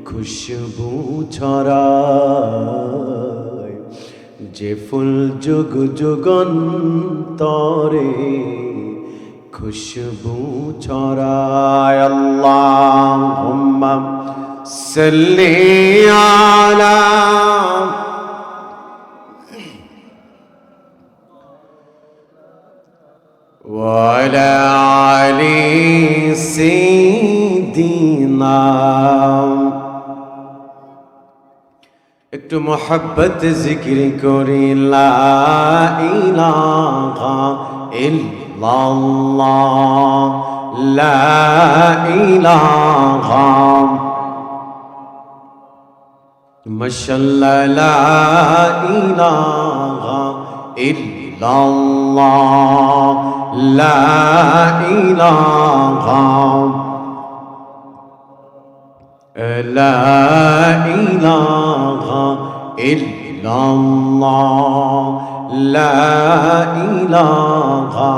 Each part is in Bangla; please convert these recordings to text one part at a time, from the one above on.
খুশবু ছড়ায় যে ফুল যুগ যুগান্তরে, খুশবু ছড়ায়। আল্লাহুম্মা সাল্লি আলা ওয়ালা আলি সাইয়্যিদিনা। একটু মোহাব্বত জিকির করি, লা ইলাহা ইল্লাল্লাহ, লা ইলাহা মাশাআল্লাহ, লা ইলাহা ইল্লাল্লাহ, লা ইলাহা, লা ইলাহা ইল্লাল্লাহ, লা ইলাহা।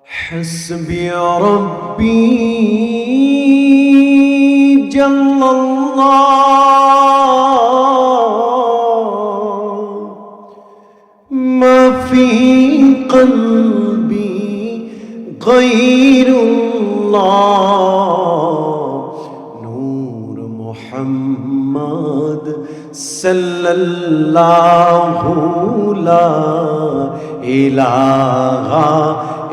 হাসবি রাব্বি জাল্লাল্লাহ, মা ফি কলবি গায়রুল্লাহ, নূর মুহাম্মদ সাল্লাল্লাহু লা ইলাহা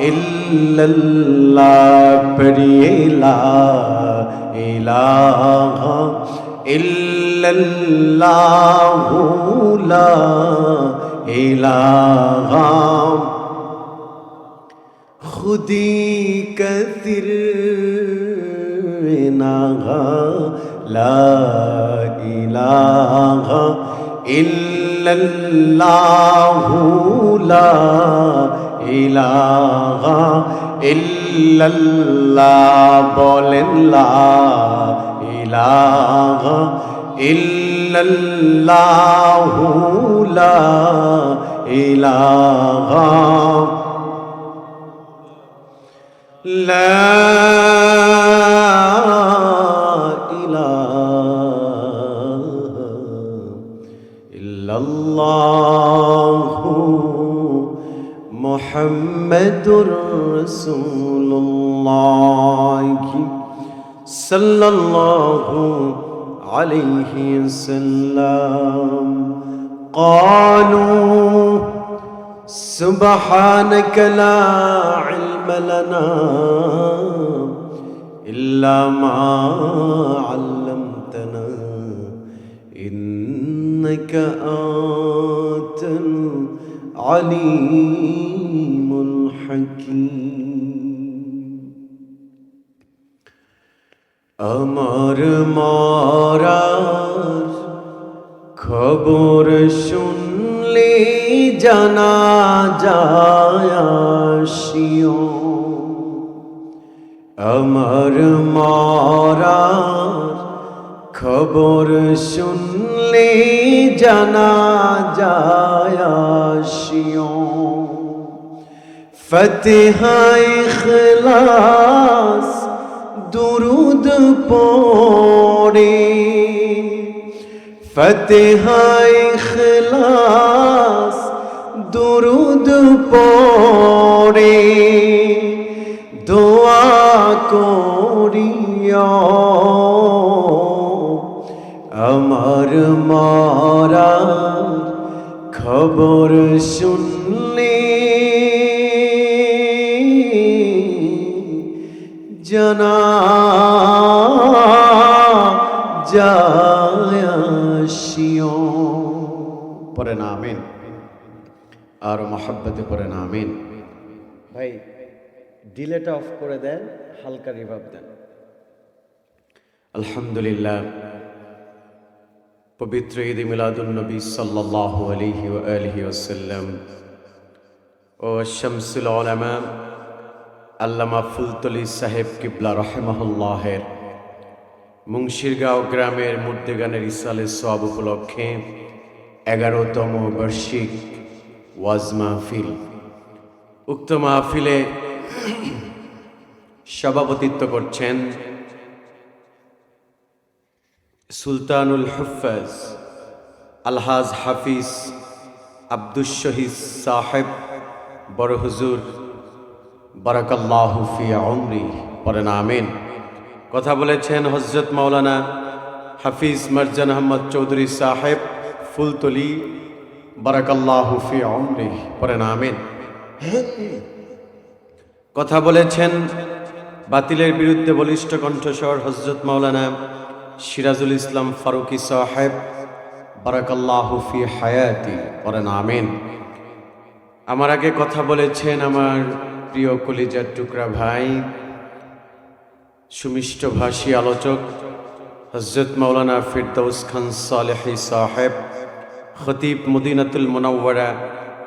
ইল্লাল্লাহ, পড়িয়ে লা ইলাহা ইল্লাল্লাহু লা ইলাহা। খুদি কতির নাগা, লা ইলাহা ইল্লাল্লাহু লা ইলাহা ইল্লাল্লাহ, বলেন লা ইলাহা ইল্লাল্লাহু লা ইলাহা, লা ইলাহা ইল্লাল্লাহু মুহাম্মাদুর রাসূলুল্লাহ সাল্লাল্লাহু আলাইহি ওয়াসাল্লাম। ক্বালু সুবহানাকা লা ইলমা লানা ইল্লা মা আল্লামতানা ইন্নাকা আনতাল আলিমুল হাকীম। আমার মরার খবর শুনলে জানা যায় আসিও, আমার মরার খবর শুনলে জানা যায় আসিও। ফতিহায়ে ইখলাস দুরুদ পড়ে, ফতিহায়ে ইখলাস দুরুদ পড়ে, দোয়া করিও আমার মরার খবর শুনলে জানা যায় আসিও। পড়েন আমিন, আর মহব্বতে পড়েন আমিন। ভাই ডিলেটা অফ করে দেন, হালকা রিভার্ব দেন। আলহামদুলিল্লাহ, পবিত্র ঈদ মিলাদুন নবী সাল্লাল্লাহু আলাইহি ওয়া আলিহি ওয়াসাল্লাম ও শামসুল উলামা আল্লামা ফুলতলি সাহেব কিবলা রাহিমাহুল্লাহের মুন্সিরগাঁও গ্রামের মুর্দেগানের ইসালে সওয়াব উপলক্ষে 11তম বার্ষিক ওয়াজ মাহফিল। উক্ত মাহফিলে সভাপতিত্ব করছেন সুলতানুল হুফাজ আলহাজ হাফিজ আব্দুস শহীদ সাহেব বড় হুজুর বারাকাল্লাহু ফি উমরি, পড়েন আমিন। কথা বলেছেন হযরত মাওলানা হাফিজ মারজান আহমদ চৌধুরী সাহেব ফুলতলি, বারাকাল্লাহু ফি উমরি, পড়েন আমিন। কথা বলেছেন বাতিলের বিরুদ্ধে বলিষ্ঠ কণ্ঠস্বর হযরত মাওলানা সিরাজুল ইসলাম ফারুকী সাহেব, বারাকাল্লাহু ফি হায়াতি, পড়েন আমিন। আমার আগে কথা বলেছেন আমার প্রিয় কলিজার টুকরা ভাই, সুমিষ্ট ভাষী আলোচক হযরত মাওলানা ফিরদৌস খান সালেহী সাহেব, খতিব মদিনাতুল মুনাওয়ারা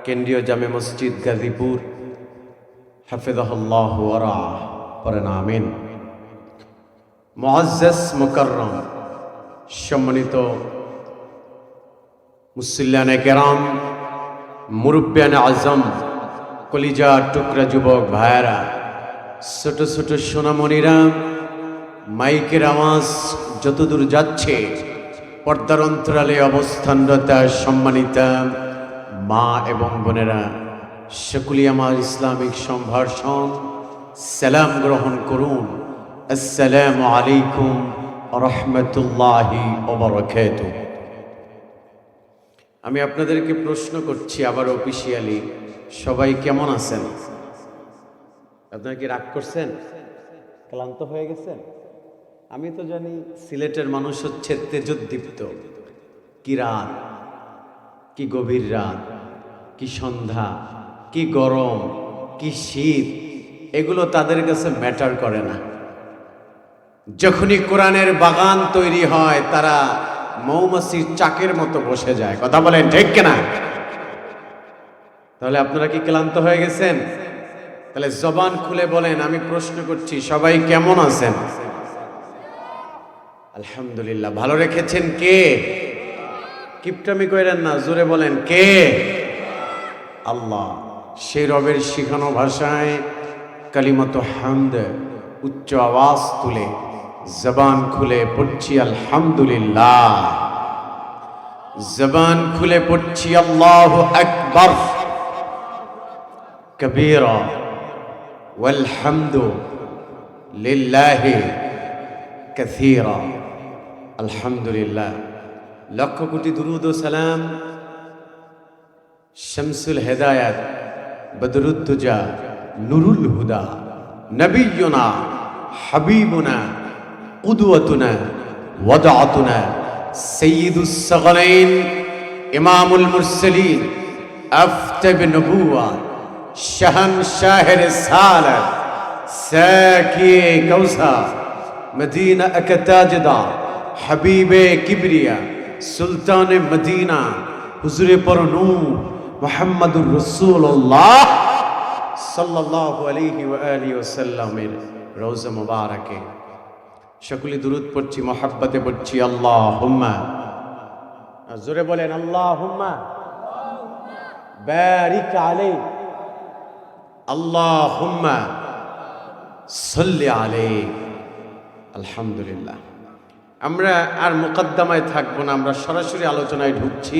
কেন্দ্রীয় জামে মসজিদ গাজীপুর, হাফিজাহুল্লাহ ওয়া রাআহ, পড়েন আমিন। মুআজ্জাজ মুকাররম সম্মানিত মুসল্লিয়ানে কেরাম, মুরব্বিয়ানে আজম, কলিজার টুকরা যুবক ভাইয়েরা, ছোট ছোট সোনামণিরা, মাইকের আওয়াজ যতদূর যাচ্ছে পর্দার অন্তরালে অবস্থানরতা সম্মানিতা মা এবং বোনেরা, সকলেই আমার ইসলামিক সম্ভাষণ সালাম গ্রহণ করুন। আসসালামু আলাইকুম ওয়া রাহমাতুল্লাহি ওয়া বারাকাতুহু। আমি আপনাদেরকে প্রশ্ন করছি আবার অফিসিয়ালি, সবাই কেমন আছেন? আপনারা কি রাগ করছেন? ক্লান্ত হয়ে গেছেন? আমি তো জানি সিলেটের মানুষ হচ্ছে তেজোদ্দীপ্ত। কি রাত, কি গভীর রাত, কি সন্ধ্যা, কি গরম, কি শীত, এগুলো তাদের কাছে ম্যাটার করে না। যখনই কোরআনের বাগান তৈরি হয় তারা মৌমাছির চাকের মতো বসে যায়। কথা বলেন ঠিক কিনা? তাহলে আপনারা কি ক্লান্ত হয়ে গেছেন? তাহলে জবান খুলে বলেন, আমি প্রশ্ন করছি সবাই কেমন আছেন? আলহামদুলিল্লাহ। ভালো রেখেছেন কে? কিপটামি কইরেন না, জোরে বলেন কে? আল্লাহ। সেই রবের শিখানো ভাষায় কালিমাত হামদ উচ্চ আওয়াজ তুলে জবান খুলে পড়ছি আলহামদুলিল্লাহ, জবান খুলে পড়ছি আল্লাহু আকবার কবীরা ওয়াল হামদু লিল্লাহি কাসীরা। আলহামদুলিল্লাহ। লক্ষ কোটি দুরুদ ও সালাম শামসুল হেদায়াত বদরুদ্দুজা নুরুল হুদা নবিয়ুনা হাবিবুনা কুদওয়াতুনা ওয়াদাতুনা সাইয়্যিদুস সাগলাইন ইমামুল মুরসালিন আফতাব নবুওয়াত শাহনশাহ রিসালাত সাকিয়ে কাউসার মদিনা আকতাজদা হাবিবে কিবরিয়া সুলতানে মদিনা হুজুরে পরনূর মুহাম্মাদুর রাসূলুল্লাহ সাল্লাল্লাহু আলাইহি ওয়া আলিহি ওয়াসাল্লামের রওজা মুবারাকে সকলে দুরূদ পড়ছি, মহব্বতে পড়ছি আল্লাহুম্মা। জোরে বলেন আল্লাহুম্মা বারিক আলাইহি, আল্লাহুম্মা সাল্লি আলাইহি। আলহামদুলিল্লাহ। আমরা আর মুকদ্দমায় থাকবো না, আমরা সরাসরি আলোচনায় ঢুকছি,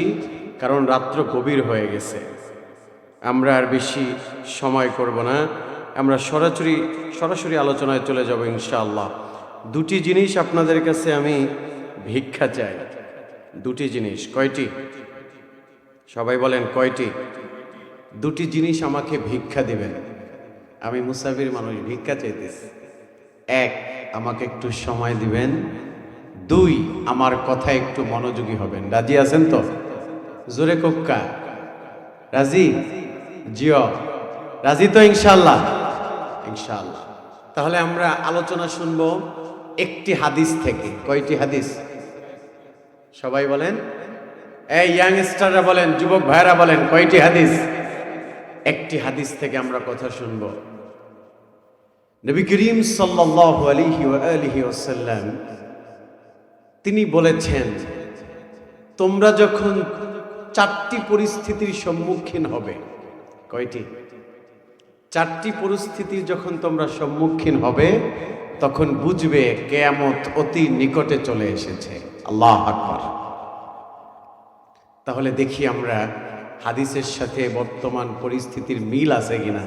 কারণ রাত্র গভীর হয়ে গেছে। আমরা আর বেশি সময় করব না, আমরা সরাসরি আলোচনায় চলে যাব ইনশাআল্লাহ। দুটি জিনিস আপনাদের কাছে আমি ভিক্ষা চাই। দুটি জিনিস। কয়টি? সবাই বলেন কয়টি? দুটি জিনিস আমাকে ভিক্ষা দিবেন। আমি মুসাফির মানুষ, ভিক্ষা চাইতেছি। এক, আমাকে একটু সময় দিবেন। দুই, আমার কথা একটু মনোযোগী হবেন। রাজি আছেন তো? জোরে কোক্কা রাজি? জিও রাজি তো? ইনশাআল্লাহ, ইনশাআল্লাহ। তাহলে আমরা আলোচনা শুনব একটি হাদিস থেকে। কয়টি হাদিস? সবাই বলেন। এই ইয়াংস্টাররা বলেন, যুবক ভাইরা বলেন, কয়টি হাদিস? একটি হাদিস থেকে আমরা কথা শুনব। নবী করিম সাল্লাল্লাহু আলাইহি ওয়া আলিহি ওয়াসাল্লাম তিনি বলেছেন, তোমরা যখন চারটি পরিস্থিতির সম্মুখীন হবে। কয়টি? চারটি পরিস্থিতির যখন তোমরা সম্মুখীন হবে তখন বুঝবে কিয়ামত অতি নিকটে চলে এসেছে। আল্লাহু আকবার। তাহলে দেখি আমরা হাদিসের সাথে বর্তমান পরিস্থিতির মিল আছে কিনা,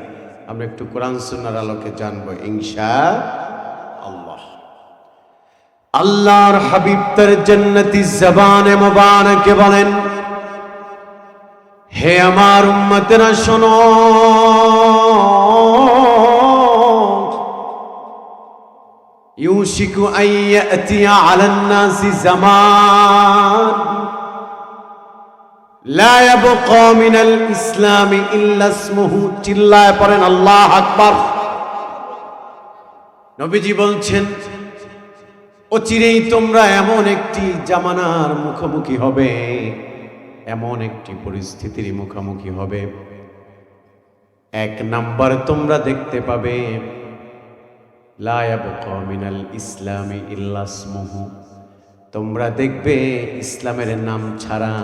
আমরা একটু কোরআন সুন্নাহর আলোকে জানবো ইনশাআল্লাহ। আল্লাহর হাবিব তার জান্নাতি জবানে মুবারকে বলেন, হে আমার উম্মতেরা শোনো, ইউশিকু আইয়াতিয়া আলান নাসি জামান লা ইয়াবকা মিনাল ইসলামি ইল্লা ইসমুহু। চিল্লায় পড়েন আল্লাহু আকবার। নবীজি বলছেন, অচিরেই তোমরা এমন একটি জামানার মুখোমুখি হবে, এমন একটি পরিস্থিতির মুখোমুখি হবে, এক নাম্বার তোমরা দেখতে পাবে লা ইয়াবকা মিনাল ইসলামি ইল্লা ইসমুহু, তোমরা দেখবে ইসলামের নাম ছাড়া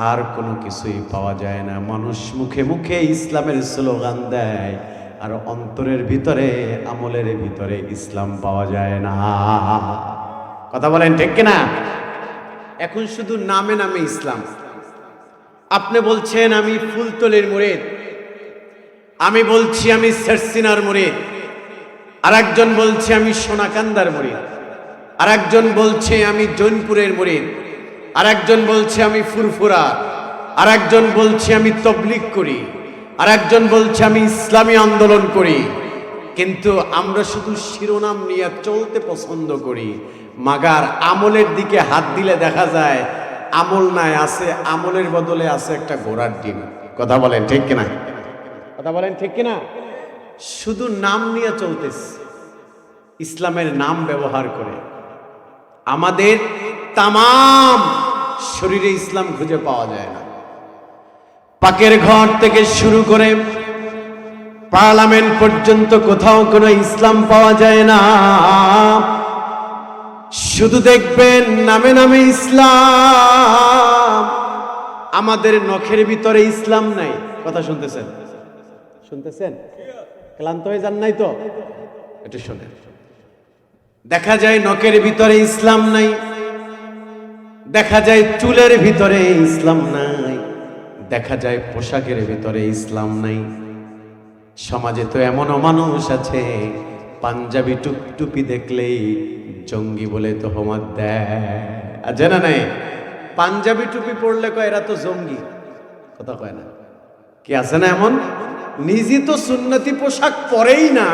আর কোনো কিছুই পাওয়া যায় না। মানুষ মুখে মুখে ইসলামের স্লোগান দেয়, আর অন্তরের ভিতরে, আমলের ভিতরে ইসলাম পাওয়া যায় না। কথা বলেন ঠিক কিনা? এখন শুধু নামে নামে ইসলাম। আপনি বলছেন আমি ফুলতলির মুরিদ, আমি বলছি আমি শেরসিনার মুরিদ, আর একজন বলছে আমি সোনাকান্দার মুরিদ, আর একজন বলছে আমি জৈনপুরের মুরিদ, আর একজন বলছে আমি ফুরফুরা, আর একজন বলছে আমি তবলিগ করি, আর একজন বলছে আমি ইসলামী আন্দোলন করি। কিন্তু আমরা শুধু শিরোনাম নিয়ে চলতে পছন্দ করি, মাগার আমলের দিকে হাত দিলে দেখা যায় আমল নাই, আছে আমলের বদলে আছে একটা ঘোড়ার ডিম। কথা বলেন ঠিক কিনা? কথা বলেন ঠিক কিনা? শুধু নাম নিয়ে চলতেছে, ইসলামের নাম ব্যবহার করে আমাদের তামাম শরীরে ইসলাম খুঁজে পাওয়া যায় না। পাকের ঘর থেকে শুরু করে পার্লামেন্ট পর্যন্ত কোথাও কোনো ইসলাম পাওয়া যায় না। শুধু দেখবেন নামে নামে ইসলাম, আমাদের নখের ভিতরে ইসলাম নাই। কথা শুনতেছেন? শুনতেছেন? ক্লান্ত হয়ে যান নাই তো? একটু শোনেন। দেখা যায় নখের ভিতরে ইসলাম নাই, দেখা যায় চুলের ভিতরে ইসলাম নাই, দেখা যায় পোশাকের ভিতরে ইসলাম নাই। সমাজে তো এমনও মানুষ আছে পাঞ্জাবি টুপি দেখলেই জঙ্গি বলে তোহমত দেয়। আর জানা নাই পাঞ্জাবি টুপি পরলে কয় এরা তো জঙ্গি। কথা কয় না? কি আছে না এমন? নিজে তো সুন্নতি পোশাক পরেই না,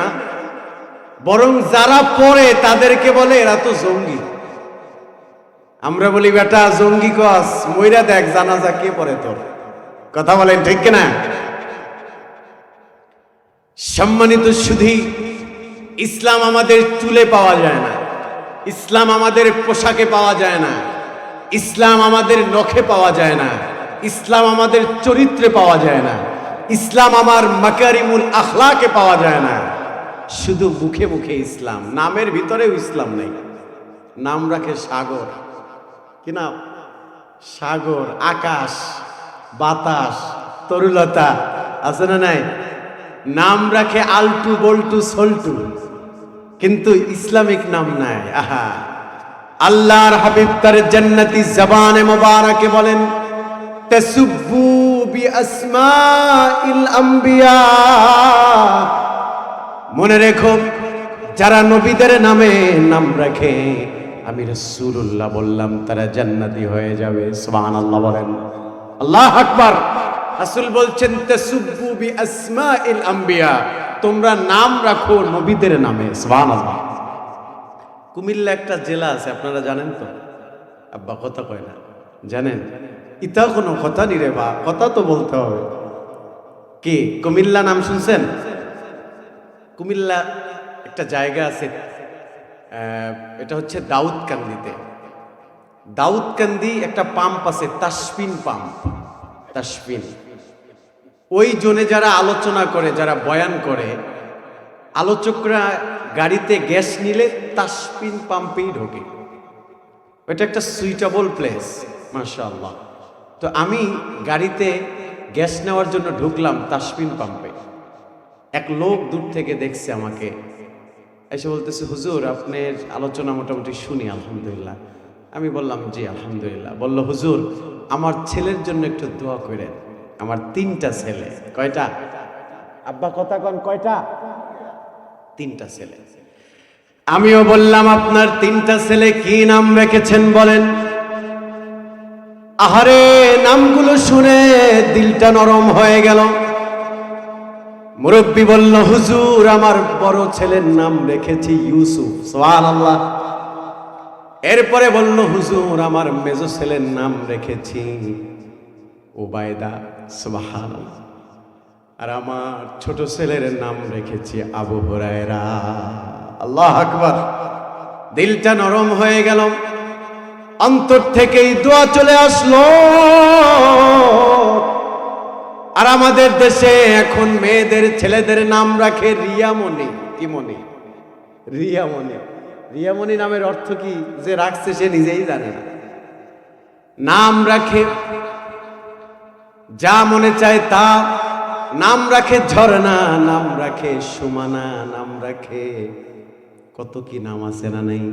বরং যারা পরে তাদেরকে বলে এরা তো জঙ্গি। আমরা বলি বেটা জঙ্গি কস, মইরা দেখ জানাজা কে পরে তোর। কথা বলেন ঠিক কিনা? সম্মানিত সুধী, ইসলাম আমাদের চুলে পাওয়া যায় না, ইসলাম আমাদের পোশাকে পাওয়া যায় না, ইসলাম আমাদের নখে পাওয়া যায় না, ইসলাম আমাদের চরিত্রে পাওয়া যায় না, ইসলাম আমার মাকারিমুল আখলাকে পাওয়া যায় না। শুধু মুখে মুখে ইসলাম, নামের ভিতরেও ইসলাম নেই। নাম রাখে সাগর, কি নাম? সাগর, আকাশ, বাতাস, তরুলতা, আছে না নাই? নাম রাখে আলটু বল্টু সল্টু, কিন্তু ইসলামিক নাম নাই। আহা, আল্লাহর হাবিব তার জান্নাতি জবানে মুবারকে বলেন, তাসুব্বু বিআসমাইল আম্বিয়া। মনে রেখো, যারা নবীদের নামে নাম রাখে, আমি রাসূলুল্লাহ বললাম, তারা জান্নাতি হয়ে যাবে। সুবহানাল্লাহ বলেন, আল্লাহু আকবার। রাসূল বলছেন তাসুব্বু বিআসমাইল আম্বিয়া, তোমরা নাম রাখো নবীদের নামে। সুবহানাল্লাহ। কুমিল্লা একটা জেলা আছে, আপনারা জানেন তো? আব্বা কথা কয় না, জানেন? ইতা কোনো কথা নি রে বা, কথা তো বলতে হবে। কি কুমিল্লা নাম শুনছেন? কুমিল্লা একটা জায়গা আছে, এটা হচ্ছে দাউদকান্দিতে। দাউদকান্দি একটা পাম্প আছে, তাসফিন পাম্প, তাসফিন। ওই জোনে যারা আলোচনা করে, যারা বয়ান করে, আলোচকরা গাড়িতে গ্যাস নিলে তাসফিন পাম্পেই ঢোকে। এটা একটা সুইটেবল প্লেস, মাশাআল্লাহ। তো আমি গাড়িতে গ্যাস নেওয়ার জন্য ঢুকলাম তাসফিন পাম্পে। এক লোক দূর থেকে দেখছে আমাকে, এসে বলতেছে, হুজুর আপনার আলোচনা মোটামুটি শুনি, আলহামদুলিল্লাহ। আমি বললাম জি আলহামদুলিল্লাহ। বলল হুজুর আমার ছেলের জন্য একটু দোয়া করেন। আমার 3টা ছেলে। কয়টা? আব্বা কথা কন, কয়টা? 3টা ছেলে। আমিও বললাম আপনার 3টা ছেলে কি নাম রেখেছেন বলেন? আহারে নামগুলো শুনে দিলটা নরম হয়ে গেল। মুরব্বী বলল হুজুর আমার বড় ছেলের নাম রেখেছি ইউসুফ। সুবহানাল্লাহ। এরপরে বলল হুজুর আমার মেজো ছেলের নাম রেখেছি উবাইদা। সুবহানাল্লাহ। আর আমার ছোট ছেলের নাম রেখেছি আবু হুরায়রা। আল্লাহু আকবার। দিলটা নরম হয়ে গেল, অন্তর থেকেই দোয়া চলে আসলো। আর আমাদের দেশে এখন মেয়েদের ছেলেদের নাম রাখে রিয়ামণি। কি মণি? রিয়ামণি। রিয়ামণি নামের অর্থ কি যে রাখছে সে নিজেই জানে না। নাম রাখে যা মনে চায় তা, নাম রাখে ঝর্ণা, নাম রাখে সুমানা, নাম রাখে কত কি নাম আছে না নেই।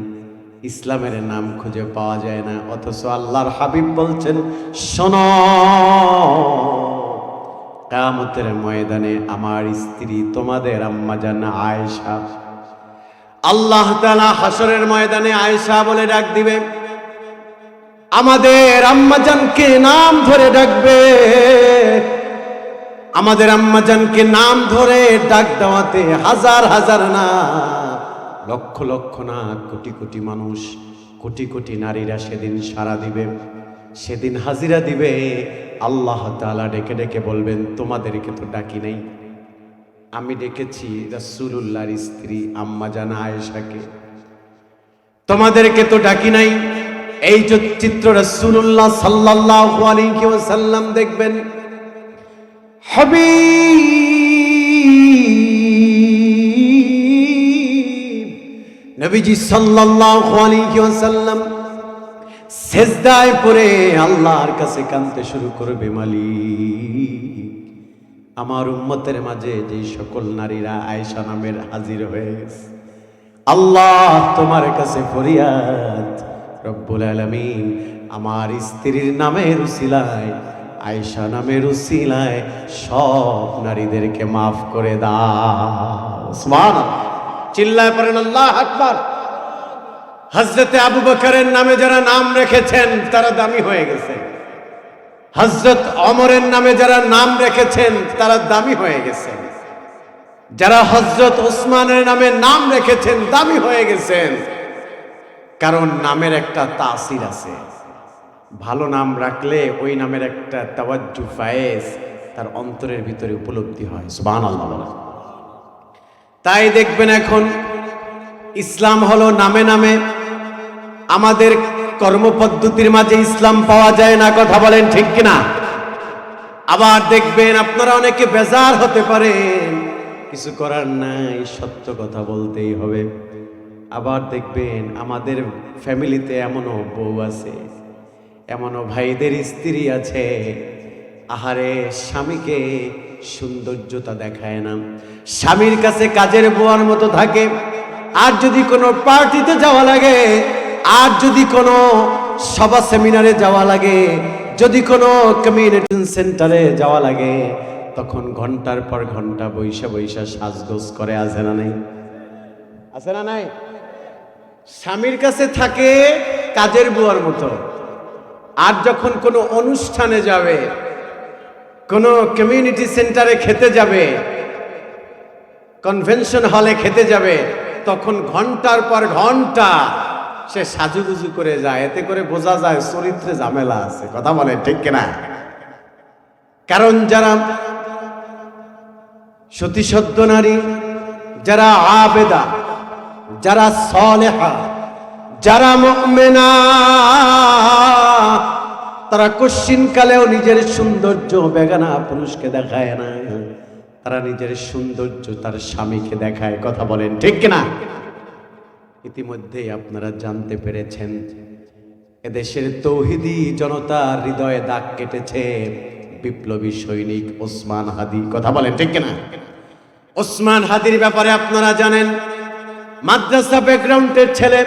ইসলামের নাম খুঁজে পাওয়া যায় না, অথচ আল্লাহর হাবিব বলছেন শোনো কিয়ামতের ময়দানে আমার স্ত্রী তোমাদের আম্মা জান আয়েশা, আল্লাহ তাআলা হাসরের ময়দানে আয়েশা বলে ডাক দিবে, আমাদের আম্মাজানকে নাম ধরে ডাকবে। আমাদের আম্মাজানকে নাম ধরে ডাক দেওয়াতে হাজার হাজার না, লক্ষ লক্ষ না, কোটি কোটি মানুষ, কোটি কোটি নারীরা সেদিন সাড়া দিবে, সেদিন হাজিরা দিবে। আল্লাহ তাআলা ডেকে ডেকে বলবেন তোমাদেরকে তো ডাকি নাই, আমি ডেকেছি রাসূলুল্লাহর স্ত্রী আম্মাজান আয়েশাকে, তোমাদেরকে তো ডাকি নাই। এই চিত্র রাসূলুল্লাহ সাল্লাল্লাহু আলাইহি ওয়াসাল্লাম দেখবেন। হাবিব নবীজি সাল্লাল্লাহু আলাইহি ওয়াসাল্লাম সিজদায় পড়ে আল্লাহর কাছে কাঁদতে শুরু করবে, মালিক আমার উম্মতের মাঝে যে সকল নারীরা আয়েশা নামের হাজির হয়ে গেছে, আল্লাহ তোমার কাছে ফরিয়াদ, রব্বুল আলামিন আমার স্ত্রীর নামের উসিলায়, আয়েশা নামের উসিলায় সব নারীদেরকে মাফ করে দাও। সুবহানাল্লাহ। চিল্লায় পড়েন আল্লাহু আকবার। হযরতে আবু বকরের নামে যারা নাম রেখেছেন তারা দামি হয়ে গেছে, হযরত ওমরের নামে যারা নাম রেখেছেন তারা দামি হয়ে গেছে, যারা হযরত ওসমানের নামে নাম রেখেছেন দামি হয়ে গেছেন। কারণ নামের একটা তাসির আছে, ভালো নাম রাখলে ওই নামের একটা তাওয়াজ্জু ফায়েজ তার অন্তরের ভিতরে উপলব্ধি হয়। সুবহানাল্লাহ। তাই দেখবেন এখন ইসলাম হলো নামে নামে, আমাদের কর্মপদ্ধতির মাঝে ইসলাম পাওয়া যায় না। কথা বলেন ঠিক কিনা? আবার দেখবেন আপনারা অনেকে বেজার হতে পারেন, কিছু করার নাই, সত্য কথা বলতেই হবে। আবার দেখবেন আমাদের ফ্যামিলিতে এমনও বউ আছে, এমনও ভাইদের স্ত্রী আছে, আহারে স্বামীকে সৌন্দর্যতা দেখায় না, স্বামীর কাছে কাজের বুয়ার মতো থাকে। আর যদি কোনো পার্টিতে যাওয়া লাগে, আর যদি কোনো সভা সেমিনারে যাওয়া লাগে, যদি কোনো কমিউনিটি সেন্টারে যাওয়া লাগে, তখন ঘন্টার পর ঘন্টা বৈশা বৈশা সাজগোজ করে। আছে না নাই? আছে না নাই? স্বামীর কাছে থাকে কাজের বুয়ার মতো। আর যখন কোনো অনুষ্ঠানে যাবে, কোনো কমিউনিটি সেন্টারে খেতে যাবে, কনভেনশন হলে খেতে যাবে, তখন ঘন্টার পর ঘন্টা সে সাজুগুজু করে যায়। এতে করে বোঝা যায় চরিত্রে ঝামেলা আছে। কথা বলে ঠিক কিনা? কারণ যারা সতীসদ্ধ নারী, যারা আবেদা, যারা সালেহা, যারা মুমিনা, তারা কশিনকালেও নিজের সৌন্দর্য বেগানা পুরুষকে দেখায় না, তারা নিজের সৌন্দর্য তার স্বামীকে দেখায়। কথা বলেন ঠিক কিনা? ইতিমধ্যেই আপনারা জানতে পেরেছেন এদেশের তৌহিদি জনতার হৃদয়ে দাগ কেটেছে বিপ্লবী সৈনিক ওসমান হাদি। কথা বলেন ঠিক কিনা? ওসমান হাদির ব্যাপারে আপনারা জানেন, মাদ্রাসা ব্যাকগ্রাউন্ডের ছেলে,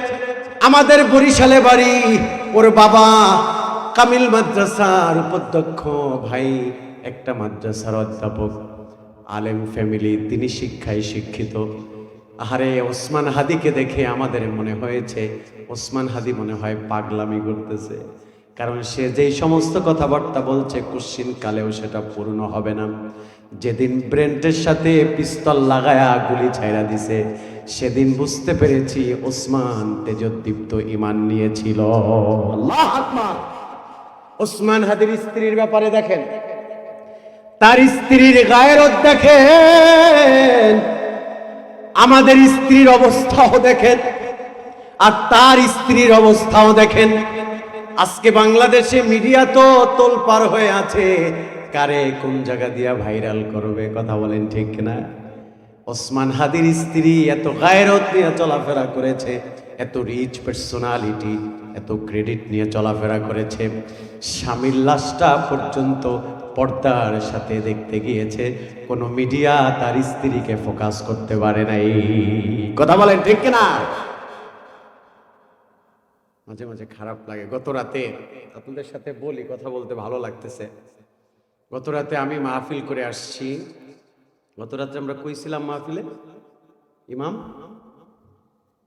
আমাদের বরিশালে বাড়ি, ওর বাবা কামিল মাদ্রাসার উপাধ্যক্ষ, ভাই একটা মাদ্রাসার অধ্যাপক, আলেম ফ্যামিলি, তিনি শিক্ষায় শিক্ষিত। আরে ওসমান হাদিকে দেখে আমাদের মনে হয়েছে ওসমান হাদি মনে হয় পাগলামি করতেছে, কারণ সে যেই সমস্ত কথাবার্তা বলছে কুশ্চিন কালেও সেটা পূর্ণ হবে না। যেদিন ব্রেন্টের সাথে পিস্তল লাগায়া গুলি ছাইরা দিছে, সেদিন বুঝতে পেরেছি ওসমান তেজোদ্দীপ্ত ঈমান নিয়েছিল। আল্লাহু আকবার। ওসমান হাদির স্ত্রীর ব্যাপারে দেখেন, তার স্ত্রীর গায়রত দেখেন, আমাদের স্ত্রীর অবস্থাও দেখেন, আর তার স্ত্রীর অবস্থাও দেখেন। আজকে বাংলাদেশে মিডিয়া তো তোলপাড় হয়ে আছে, কারে কোন জায়গা দিয়া ভাইরাল করবে, কথা বলেন ঠিক কিনা? ওসমান হাদির স্ত্রী এত গায়রত নিয়ে চলাফেরা করেছে, এত রিচ পার্সোনালিটি, এত ক্রেডিট নিয়ে চলাফেরা করেছে, স্বামীর লাশটা পর্যন্ত পর্দার সাথে দেখতে গিয়েছে, কোনো মিডিয়া তার স্ত্রীকে ফোকাস করতে পারে নাই। কথা বলেন ঠিক কিনা? মাঝে মাঝে খারাপ লাগে। গত রাতে আপনাদের সাথে বলি, কথা বলতে ভালো লাগতেছে। গত রাতে আমি মাহফিল করে আসছি। গত রাত্রে আমরা কইছিলাম মাহফিলে, ইমাম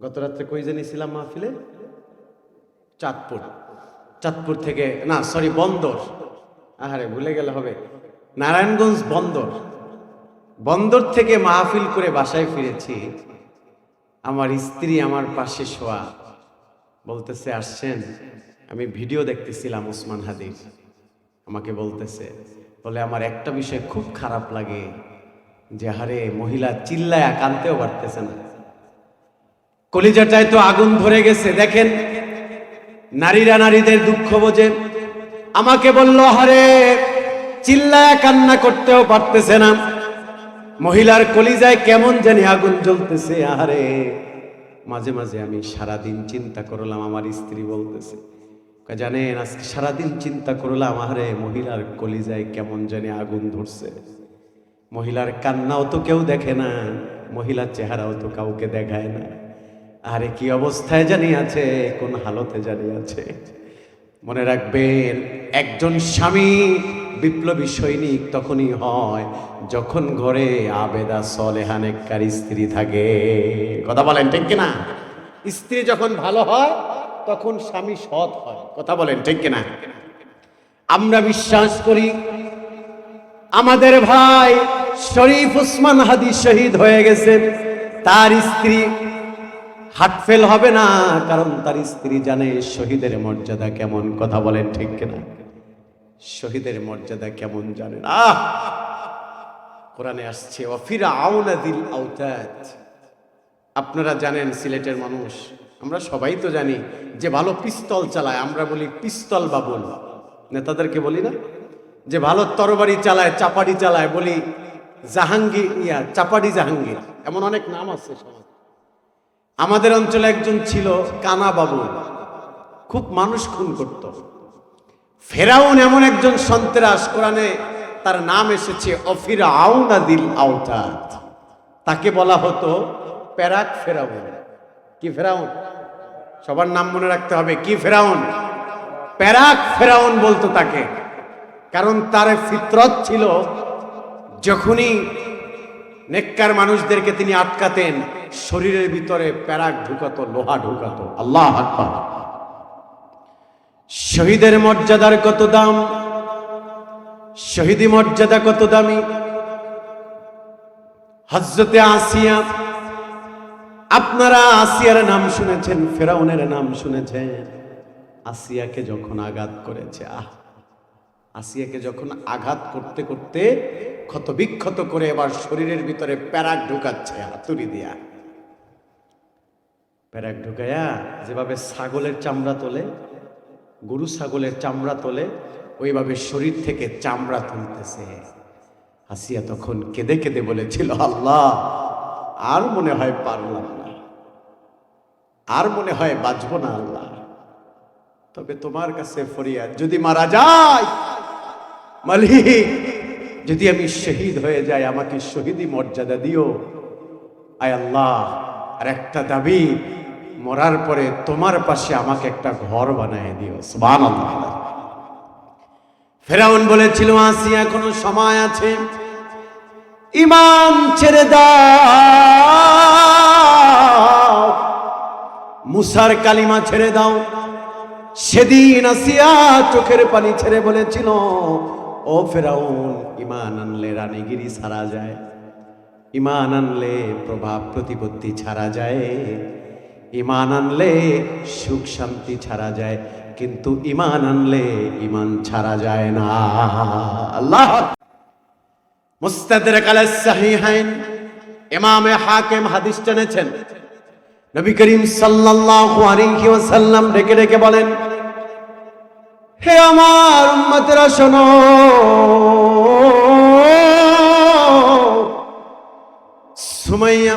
গত রাত্রে কই জানিয়েছিলাম মাহফিলে? চাঁদপুর। চাঁদপুর থেকে না, সরি, বন্দর। আহারে ভুলে গেলে হবে, নারায়ণগঞ্জ বন্দর। বন্দর থেকে মাহফিল করে বাসায় ফিরেছি। আমার স্ত্রী আমার পাশে শোয়া, বলতেছে আসছেন? আমি ভিডিও দেখতেছিলাম ওসমান হাদির। আমাকে বলতেছে, বলে আমার একটা বিষয় খুব খারাপ লাগে, যে হারে মহিলা চিল্লায় কানতেও পারতেছে না, কলিজাটায় তো আগুন ধরে গেছে। দেখেন, নারীরা নারীদের দুঃখ বোঝে। আমাকে বলল, হারে চিল্লায় কান্না করতেও পারতেছে না, মহিলার কলিজায় কেমন জানি আগুন জ্বলতেছে। আহারে মাঝে মাঝে আমি সারাদিন চিন্তা করলাম, আমার স্ত্রী বলতেছে, জানেন আজকে সারাদিন চিন্তা করলাম, আহারে মহিলার কলিজায় কেমন জানি আগুন ধরছে। মহিলার কান্নাও তো কেউ দেখে না, মহিলার চেহারাও তো কাউকে দেখায় না। আরে কি অবস্থায় জানি আছে, কোন হালতে জানি আছে। মনে রাখবেন, একজন স্বামী বিপ্লবী সৈনিক তখনই হয় যখন ঘরে আবেদা সলেহা নেককার স্ত্রী থাকে। কথা বলেন ঠিক কিনা? স্ত্রী যখন ভালো হয় তখন স্বামী সৎ হয়। কথা বলেন ঠিক কিনা? আমরা বিশ্বাস করি আমাদের ভাই শরীফ ওসমান হাদি শহীদ হয়ে গেছে, তার স্ত্রী হার্টফেল হবে না, কারণ তার স্ত্রী জানে শহীদের মর্যাদা কেমন। কথা বলেন ঠিক কিনা? শহীদের মর্যাদা কেমন জানেন? কোরআনে আসছে ওয়াফিরআউনা যিল আওতাদ। আপনারা জানেন সিলেটের মানুষ, আমরা সবাই তো জানি, যে ভালো পিস্তল চালায় আমরা বলি পিস্তল বাবুল, নেতাদেরকে বলি না? যে ভালো তরবারি চালায়, চাপাড়ি চালায়, বলি জাহাঙ্গীর, চাপাড়ি জাহাঙ্গীর, এমন অনেক নাম আছে সমাজ। আমাদের অঞ্চলে একজন ছিল কানা বাবু, খুব মানুষ খুন করত। ফেরাউন এমন একজন সন্ত্রাস, কোরআনে তার নাম এসেছে ওয়াফিরআউনা যিল আওতাদ। তাকে বলা হতো প্যারাক ফেরাউন। কি ফেরাউন? সবার নাম মনে রাখতে হবে। কি ফেরাউন? প্যারাক ফেরাউন বলতো তাকে, কারণ তার ফিতরত ছিল যখনই নেককার মানুষদেরকে তিনি আটকাতেন, শরীরের ভিতরে প্যারাক ঢুকাতো, লোহা ঢুকাতো। আল্লাহু আকবার। শহীদের মর্যাদার কত দাম, শহীদি মর্যাদা কত দামি। হযরতে আসিয়া, আপনারা আসিয়ার নাম শুনেছেন, ফেরাউনের নাম শুনেছেন। আসিয়াকে যখন আঘাত করেছে, আসিয়াকে যখন আঘাত করতে করতে ক্ষত বিক্ষত করে এবার শরীরের ভিতরে প্যারাক ঢুকাচ্ছে হাতুড়ি দিয়া। প্যারাক ঢুকাইয়া যেভাবে ছাগলের চামড়া তোলে, গরু ছাগলের চামড়া তোলে, ওইভাবে শরীর থেকে চামড়া তুলতেছে। আসিয়া তখন কেঁদে কেঁদে বলেছিল, আল্লাহ আর মনে হয় পারলাম না, আর মনে হয় বাঁচবো না আল্লাহ, তবে তোমার কাছে ফরিয়াদ, যদি মারা যায় মালিক, যদি আমি শহীদ হয়ে যাই আমাকে শহীদি মর্যাদা দিও। আয় আল্লাহ, আর একটা দাবি, মরার পরে তোমার পাশে আমাকে একটা ঘর বানিয়ে দিও। সুবহানাল্লাহ। ফেরাউন বলেছিল, আসিয়া এখনো সময় আছে, ঈমান ছেড়ে দাও, মুসার কালিমা ছেড়ে দাও। সেদিন আসিয়া চোখের পানি ছেড়ে বলেছিল, ও ফেরাউন, ঈমান আনলে রানীগিরি ছাড়া যায়, ঈমান আনলে প্রভাব প্রতিপত্তি ছাড়া যায়, ঈমান আনলে সুখ শান্তি ছাড়া যায়, কিন্তু ঈমান আনলে ঈমান ছাড়া যায় না। আল্লাহ। মুস্তাদরাক আলা সাহিহাইন ইমামে হাকিম হাদিস টেনেছেন, নবী করিম সাল্লাল্লাহু আলাইহি ওয়াসাল্লাম ডেকে ডেকে বলেন, হে আমার উম্মতেরা শোনো, সুমাইয়া,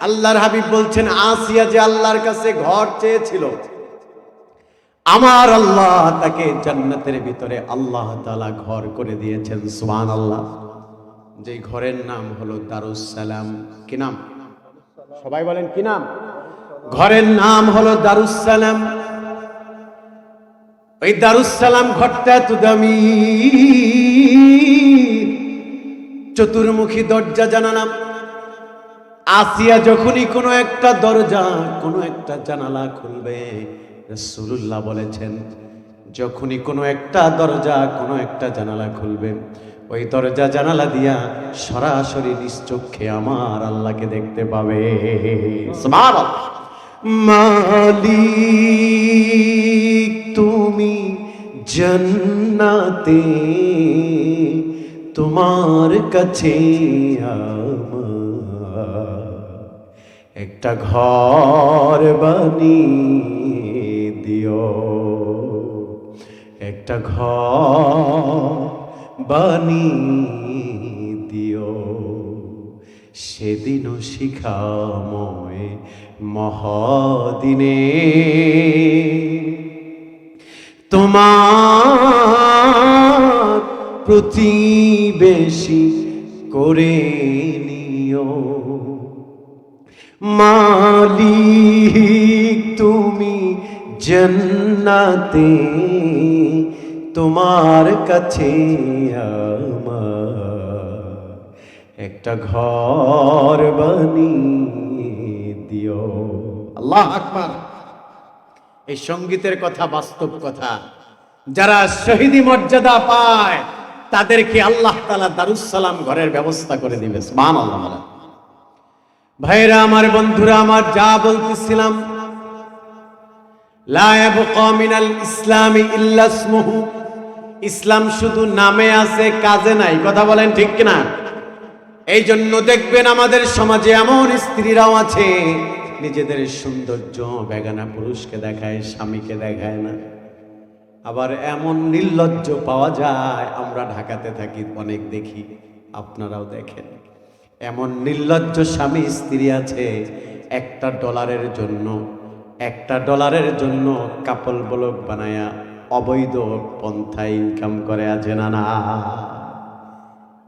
আল্লাহর হাবিব বলছেন, আসিয়া যে আল্লাহর কাছে ঘর চেয়েছিল, আমার আল্লাহ তাকে জান্নাতের ভিতরে আল্লাহ তাআলা ঘর করে দিয়েছেন। সুবহানাল্লাহ। যে ঘরের নাম হলো দারুস সালাম। কি নাম? সবাই বলেন কি নাম? ঘরের নাম হলো দারুস সালাম। ওই দারুস সালাম ঘরটা এত দামি, চতুর্মুখী দরজা জানালা। আসিয়া যখনই কোনো একটা দরজা, কোনো একটা জানালা খুলবে, রাসূলুল্লাহ বলেছেন, যখনই কোনো একটা দরজা, কোনো একটা জানালা খুলবে, ওই দরজা জানালা দিয়া সরাসরি নিশ্চক্ষে আমার আল্লাহকে দেখতে পাবে। সুবহানাল্লাহ। মালিক তুমি জান্নাতে, তোমার কাছে একটা ঘর বানিয়ে দিও, একটা ঘর বানিয়ে দিও। সেদিনও শিখাময় মহাদিনে তোমার প্রতিবেশী করে নিও। মালিক তুমি জান্নাতে, তোমার কাছে আমার একটা ঘর বানিয়ে দিও। আল্লাহ আকবার। এই সঙ্গীতের কথা বাস্তব কথা। যারা শহীদি মর্যাদা পায় তাদেরকে আল্লাহ তাআলা দারুস সালাম ঘরের ব্যবস্থা করে দিবে। সুবহানাল্লাহ। ভাইরা আমার, বন্ধুরা আমার, যা বলতেছিলাম, লা ইয়াবকা মিনাল ইসলামি ইল্লা ইসমুহু, ইসলাম শুধু নামে আছে, কাজে নাই। কথা বলেন ঠিক কিনা? এই জন্য দেখবেন আমাদের সমাজে এমন স্ত্রীরাও আছে, নিজেদের সৌন্দর্য বেগানা পুরুষকে দেখায়, স্বামীকে দেখায় না। আবার এমন নির্লজ্জ পাওয়া যায়, আমরা ঢাকাতে থাকি, অনেক দেখি, আপনারাও দেখেন, এমন নির্লজ্জ স্বামী স্ত্রী আছে, একটা ডলারের জন্য কাপল ব্লগ বানায়া অবৈধ পন্থায় ইনকাম করে, আছে না? না,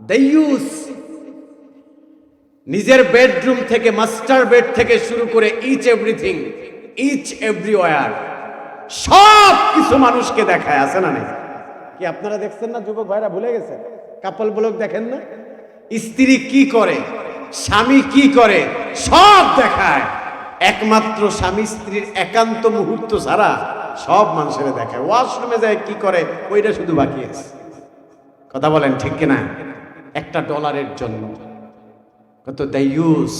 দাইয়ুস। নিজের বেডরুম থেকে, মাস্টার বেড থেকে শুরু করে ইচ এভরিওয়্যার সব কিছু মানুষকে দেখায়, আছে না? নেই কি? আপনারা দেখছেন না? যুবক ভাইরা ভুলে গেছেন? কাপল ব্লগ দেখেন না? স্ত্রী কি করে, স্বামী কি করে, সব দেখায়। একমাত্র স্বামী স্ত্রীর একান্ত মুহূর্ত ছাড়া সব মানুষের দেখায়। ওয়াশরুমে যায় কি করে, ওইটা শুধু বাকি আছে। কথা বলেন ঠিক কিনা? একটা ডলারের জন্য কত দাইয়ুস।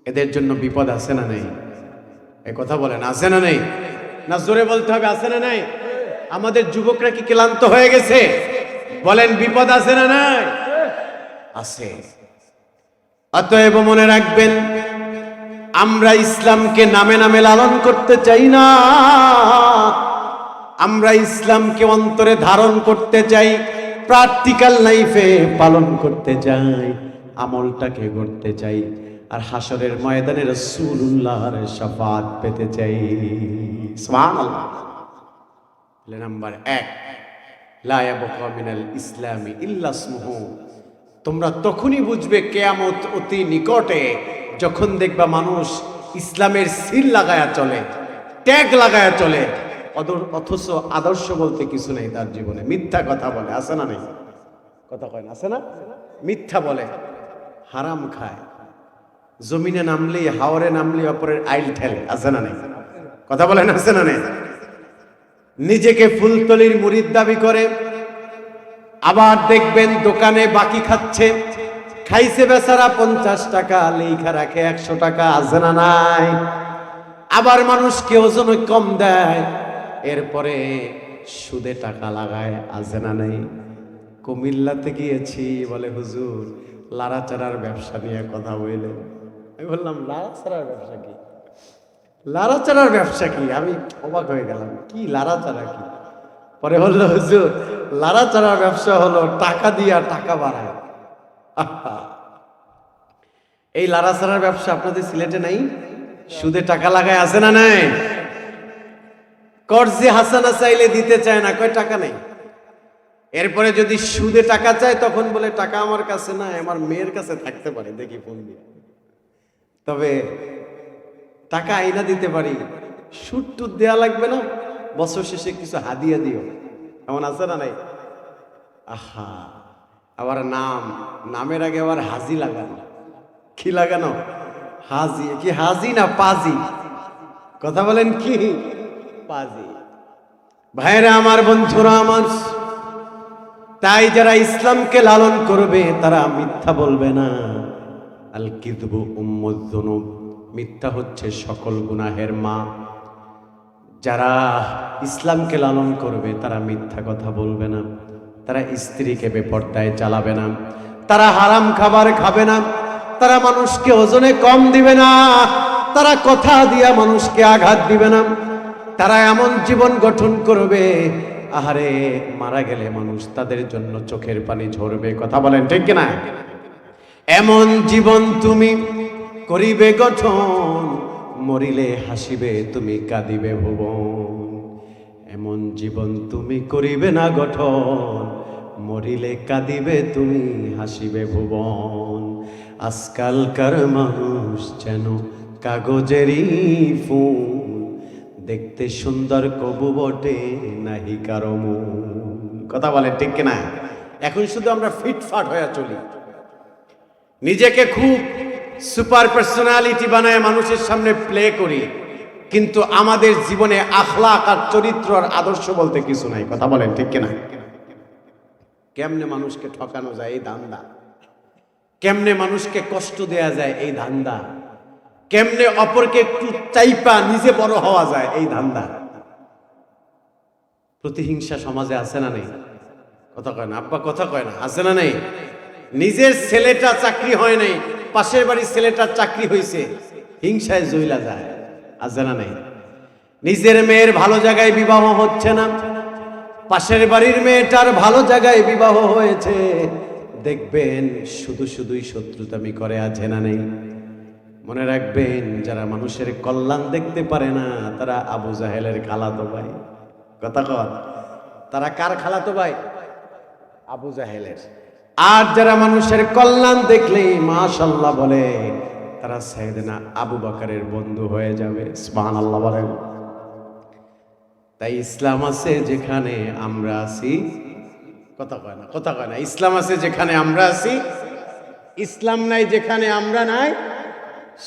এদের জন্য বিপদ আছে না নেই? এই কথা বলেন, আছে না নেই? না জোরে বলতে হবে, আছে না নাই? আমাদের যুবকরা কি ক্লান্ত হয়ে গেছে? বলেন, বিপদ আছে না নাই? আছে। অতএব মনে রাখবেন, আমরা ইসলামকে নামে নামে লালন করতে চাই না, আমরা ইসলামকে অন্তরে ধারণ করতে চাই, প্র্যাকটিক্যাল লাইফে পালন করতে চাই, আমলটাকে করতে চাই, আর হাসরের ময়দানে রাসূলুল্লাহর শাফাত পেতে চাই। সুবহানাল্লাহ। নাম্বার 1, লা ইয়াবকা মিনাল ইসলামি ইল্লা ইসমুহু। তোমরা তখনই বুঝবে কিয়ামত অতি নিকটে যখন দেখবা মানুষ ইসলামের সিল লাগায়া চলে, ট্যাগ লাগায়া চলে, অথচ আদর্শ বলতে কিছু নেই তার জীবনে। মিথ্যা কথা বলে, আছে না নেই? কথা কয় না, আছে না? মিথ্যা বলে, হারাম খায়, জমিনে নামলি হাওরে নামলি অপরের আইল ঠেলে, আছে না নেই? কথা বলেন, আছে না নেই? নিজেকে ফুলতলির মুরিদ দাবি করে, আবার দেখবেন দোকানে বাকি খাচ্ছে, খাইছে বেচারা 50 টাকা, লেখা রাখে 100 টাকা, আছে না নাই? আবার মানুষকে ওজন কম দেয়, এরপরে সুদে টাকা লাগায়, আছে না নাই? কুমিল্লাতে গিয়েছি, বলে হুজুর লাড়াচাড়ার ব্যবসা নিয়ে কথা বললেন। আমি বললাম লাড়াচাড়ার ব্যবসা কি? লাড়াচাড়ার ব্যবসা কি? আমি অবাক হয়ে গেলাম, কি লাড়াচাড়া কি? পরে বললো হুজুর লাড়াচাড়ার ব্যবসা হলো টাকা দিয়া টাকা বাড়ায়। এই লাড়াচাড়ার ব্যবসা আপনাদের সিলেটে নাই? সুদে টাকা লাগায়, আছে না নাই? কর্জে হাসানা চাইলে দিতে চায় না, কয় টাকা নেই। এরপরে যদি সুদে টাকা চায় তখন বলে টাকা আমার কাছে না, আমার মেয়ের কাছে থাকতে পারে, দেখি ফোন দিয়ে, তবে টাকা আইনা দিতে পারি, সুদ টুদ দেওয়া লাগবে না, বছর শেষে কিছু হাদিয়া দিও, এমন আছে না নাই? আহা, আবার নামের আগে আবার হাজি লাগানো। কি লাগানো? হাজি। কি হাজি না পাজি? কথা বলেন, কি পাজি? ভাইরা আমার, বন্ধুরা আমার, তাই যারা ইসলামকে লালন করবে তারা মিথ্যা বলবে না। আল কিযবু উম্মুয যুনুব, মিথ্যা হচ্ছে সকল গুনাহের মা। যারা ইসলামকে লালন করবে তারা মিথ্যা কথা বলবে না, তারা স্ত্রীকে বেপরদায় চালাবে না, তারা হারাম খাবার খাবে না, তারা মানুষকে ওজনে কম দিবে না, তারা কথা দিয়া মানুষকে আঘাত দিবে না, তারা এমন জীবন গঠন করবে, আহারে মারা গেলে মানুষ তাদের জন্য চোখের পানি ঝরবে। কথা বলেন ঠিক কিনা? এমন জীবন তুমি করিবে গঠন, মরিলে হাসিবে তুমি কাঁদিবে ভুবন। এমন জীবন তুমি করিবে না গঠন, মরিলে কাঁদিবে তুমি হাসিবে ভুবন। আজকালকার মানুষ যেন কাগজেরই ফুল, দেখতে সুন্দর কবু বটে নাহি কারো মন। কথা বলে ঠিক কিনা? এখন শুধু আমরা ফিটফাট হয়ে চলি, নিজেকে খুব সুপার পার্সোনালিটি বানায় মানুষের সামনে প্লে করি, কিন্তু আমাদের জীবনে আখলাক আর চরিত্র আর আদর্শ বলতে কিছু নাই। কথা বলেন ঠিক কিনা? কেমনে মানুষকে ঠকানো যায় এই ধান্দা, কেমনে মানুষকে কষ্ট দেয়া যায় এই ধান্দা, কেমনে অপরকে একটু চাইপা নিজে বড় হওয়া যায় এই ধান্দা। প্রতিহিংসা সমাজে আছে না নেই? কথা কয় না আব্বা, কথা কয় না, আছে না নেই? নিজের ছেলেটা চাকরি হয় নাই, পাশের বাড়ির ছেলেটার চাকরি হয়েছে, হিংসায় জইলা যায়, আছে না নেই? নিজের মেয়ের ভালো জায়গায় বিবাহ হচ্ছে না, পাশের বাড়ির মেয়েটার ভালো জায়গায় বিবাহ হয়েছে, দেখবেন শুধু শুধুই শত্রুতামি করে, আছে না নেই? মনে রাখবেন, যারা মানুষের কল্যাণ দেখতে পারে না তারা আবু জাহেলের খালাতো ভাই। কথা কন, তারা কার খালাতো ভাই? আবু জাহেলের। আর যারা মানুষের কল্যাণ দেখলেই মাশাআল্লাহ বলে, তারা সাইয়েদনা আবু বকরের বন্ধু হয়ে যাবে। সুবহানাল্লাহ বলেন। তাই ইসলাম আছে যেখানে আমরা আছি, কথা কয় না, কথা কয় না, ইসলাম আছে যেখানে আমরা আছি, ইসলাম নাই যেখানে আমরা নাই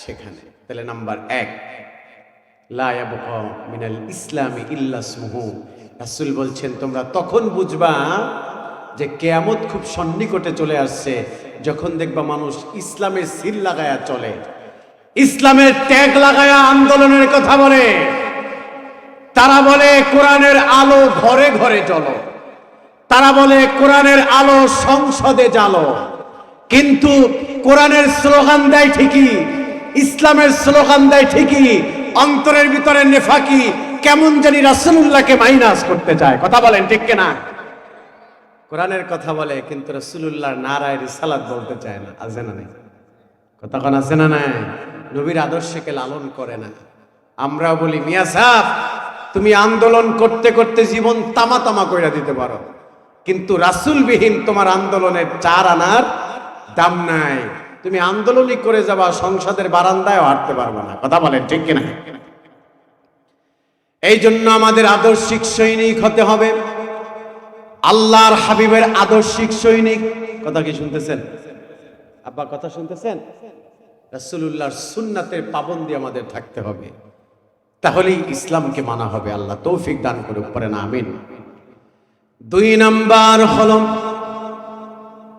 সেখানে। তাহলে নাম্বার 1, লা ইয়াবকা মিনাল ইসলামি ইল্লা ইসমুহু। রাসূল বলছেন তোমরা তখন বুঝবা যে কিয়ামত খুব সন্নিকটে চলে আসছে, যখন দেখবা মানুষ ইসলামের সিল লাগায়া চলে, ইসলামের ট্যাগ লাগায়া আন্দোলনের কথা বলে। তারা বলে কোরআনের আলো ঘরে ঘরে জ্বলো, তারা বলে কোরআনের আলো সংসদে জ্বালো, কিন্তু কোরআনের স্লোগান দেয় ঠিকই, ইসলামের স্লোগান দেয় ঠিকই, অন্তরের ভিতরে নেফাকি, কেমন জানি রাসূলুল্লাহকে মাইনাস করতে চায়। কথা বলেন ঠিক কিনা? কোরআনের কথা বলে কিন্তু রাসূলুল্লাহর নারায়ে রিসালাত বলতে চায় না, আছে না নাই? কথা কোন আছে না নাই? নবীর আদর্শকে লালন করে না। আমরা বলি মিয়া সাহেব তুমি আন্দোলন করতে করতে জীবন তামা তামা কইরা দিতে পারো, কিন্তু রাসূলবিহীন তোমার আন্দোলনের 4 আনার দাম নাই। তুমি আন্দোলনই করে যাবা, সংসদের বারান্দায়ও হাঁটতে পারবে না। কথা বলেন ঠিক কিনা? এই জন্য আমাদের আদর্শিক সৈনিক হতে হবে, আল্লাহর হাবিবের আদর্শিক সৈনিক। কথা কি শুনতেছেন আব্বা? কথা শুনতেছেন? রাসূলুল্লাহর সুন্নাতের পাবন্দি আমাদের থাকতে হবে, তাহলেই ইসলামকে মানা হবে। আল্লাহ তৌফিক দান করুক, পড়েন আমিন। 2 নাম্বার হলো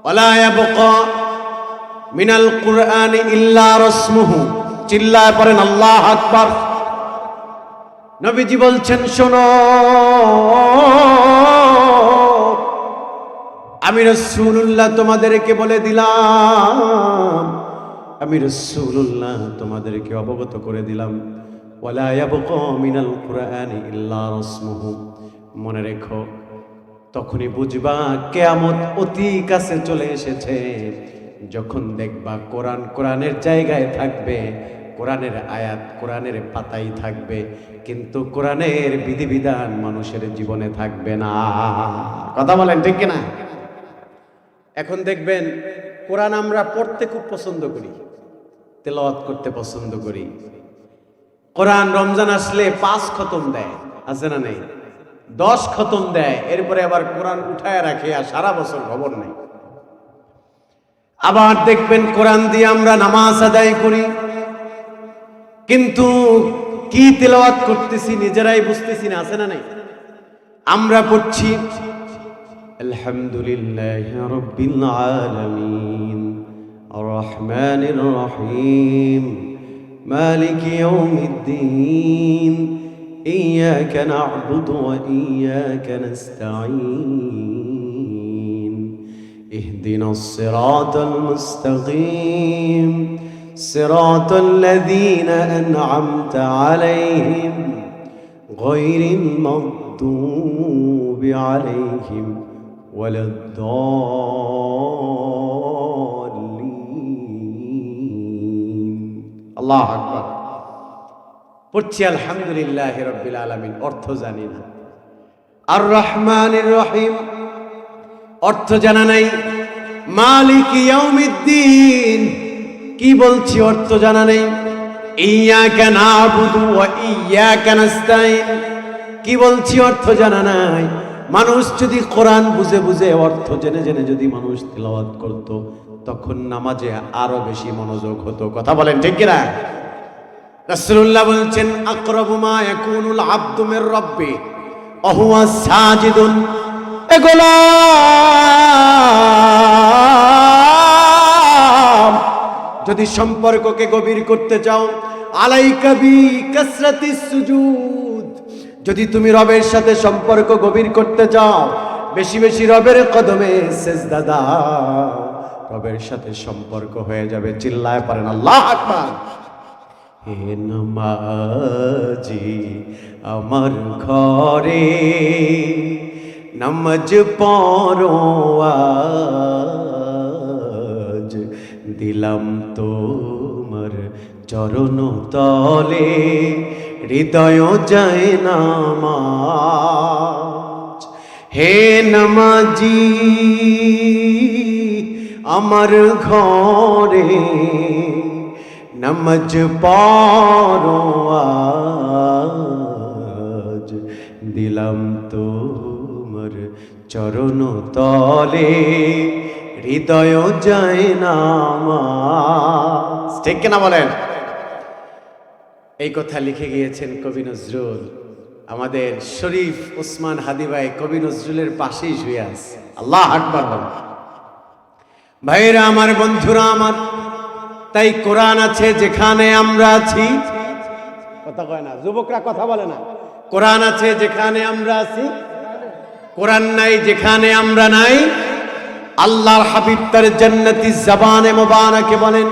ওয়ালা ইয়াবকা মিনাল কুরআনি ইল্লা রাসমুহু। চিল্লায় পড়েন আল্লাহু আকবার। নবীজি বলছেন, শোনো, আমি রাসূলুল্লাহ তোমাদেরকে বলে দিলাম, আমি রাসূলুল্লাহ তোমাদেরকে অবগত করে দিলাম, ওয়ালা ইয়াবকা মিনাল কুরআনি ইল্লা রাসমুহু। মনে রেখো, তখনই বুঝবা কিয়ামত অতি কাছে চলে এসেছে যখন দেখবা কোরআন কোরআনের জায়গায় থাকবে, কোরআনের আয়াত কোরআনের পাতাই থাকবে, কিন্তু কোরআনের বিধিবিধান মানুষের জীবনে থাকবে না। কথা বলেন ঠিক কিনা? এখন দেখবেন কোরআন আমরা পড়তে খুব পছন্দ করি, তেলাওয়াত করতে পছন্দ করি। কোরআন রমজান আসলে 5 খতম দেয়, আছে না নেই? 10 খতম দেয়, এরপরে আবার কোরআন উঠায় রাখে, আর সারা বছর খবর নেই। আবার দেখবেন কোরআন দিয়ে আমরা নামাজ আদায় করি, কিন্তু কি তেলাওয়াত করতেছি নিজেরাই বুঝতেছি না, আছে না নাই? আমরা পড়ছি আলহামদুলিল্লাহি রাব্বিল আলামিন আর রহমানির রহিম মালিকি ইয়াউমিদ্দিন ইয়্যাকা না'বুদু ওয়া ইয়্যাকা নাস্তাঈন ইহদিনাস সিরাতাল মুস্তাকিম সিরাতাল লাযীনা আন'আমতা আলাইহিম গায়রিল মাগদুবি আলাইহিম ওয়ালাদ-দাল্লিন। আল্লাহু আকবার। পড়ছি আলহামদুলিল্লাহি রাব্বিল আলামিন, অর্থ জানি না। আর রহমানির রহিম, অর্থ জানা নাই। মালিকি ইয়াউমিদ্দিন, কি বলছি অর্থ জানা নেই। ইয়্যাকা না'বুদু ওয়া ইয়্যাকা নাস্তাঈন, কি বলছি অর্থ জানা নাই। মানুষ যদি কোরআন বুঝে বুঝে অর্থ জেনে জেনে যদি মানুষ তেলাওয়াত করত, তখন নামাজে আরো বেশি মনোযোগ হতো। কথা বলেন ঠিক কিনা? রাসূলুল্লাহ বলছেন, আকরাবু মা ইয়াকুনুল আবদু মির রাব্বি ওয়া হুয়া সাজিদুন। এ গোলাম, যদি সম্পর্ককে গভীর করতে চাও, আলাইকা বি কাসরাতিস সুজুদ, যদি তুমি রবের সাথে সম্পর্ক গভীর করতে চাও, বেশি বেশি রবের কদমে সিজদা দাও, রবের সাথে সম্পর্ক হয়ে যাবে। চিল্লায় পারেন আল্লাহু আকবার। হে নামাজি আমার ঘরে নামাজ পড়ো আজ, দিলাম তোমার চরণ তলে হৃদয় যায় নামাজ। হে নামাজি আমার ঘরে নামাজ পড়ো আজ, দিলাম তোমার চরণ তলে হৃদয় যায় নামাজ। ঠিক কিনা বলেন? এই কথা লিখে গিয়েছেন কবি নজরুল। আমাদের শরীফ ওসমান হাদি ভাই কবি নজরুলের পাশেই শুয়ে আছে। আল্লাহু আকবার। ভাইরা আমার, বন্ধুরা আমার, তাই কোরআন আছে যেখানে আমরা আছি, কথা কয় না, যুবকরা কথা বলে না। কোরআন আছে যেখানে আমরা আছি, কোরআন নাই যেখানে আমরা নাই। আল্লাহর হাবিব তার জান্নাতি জবানে মুবারাকে বলেন,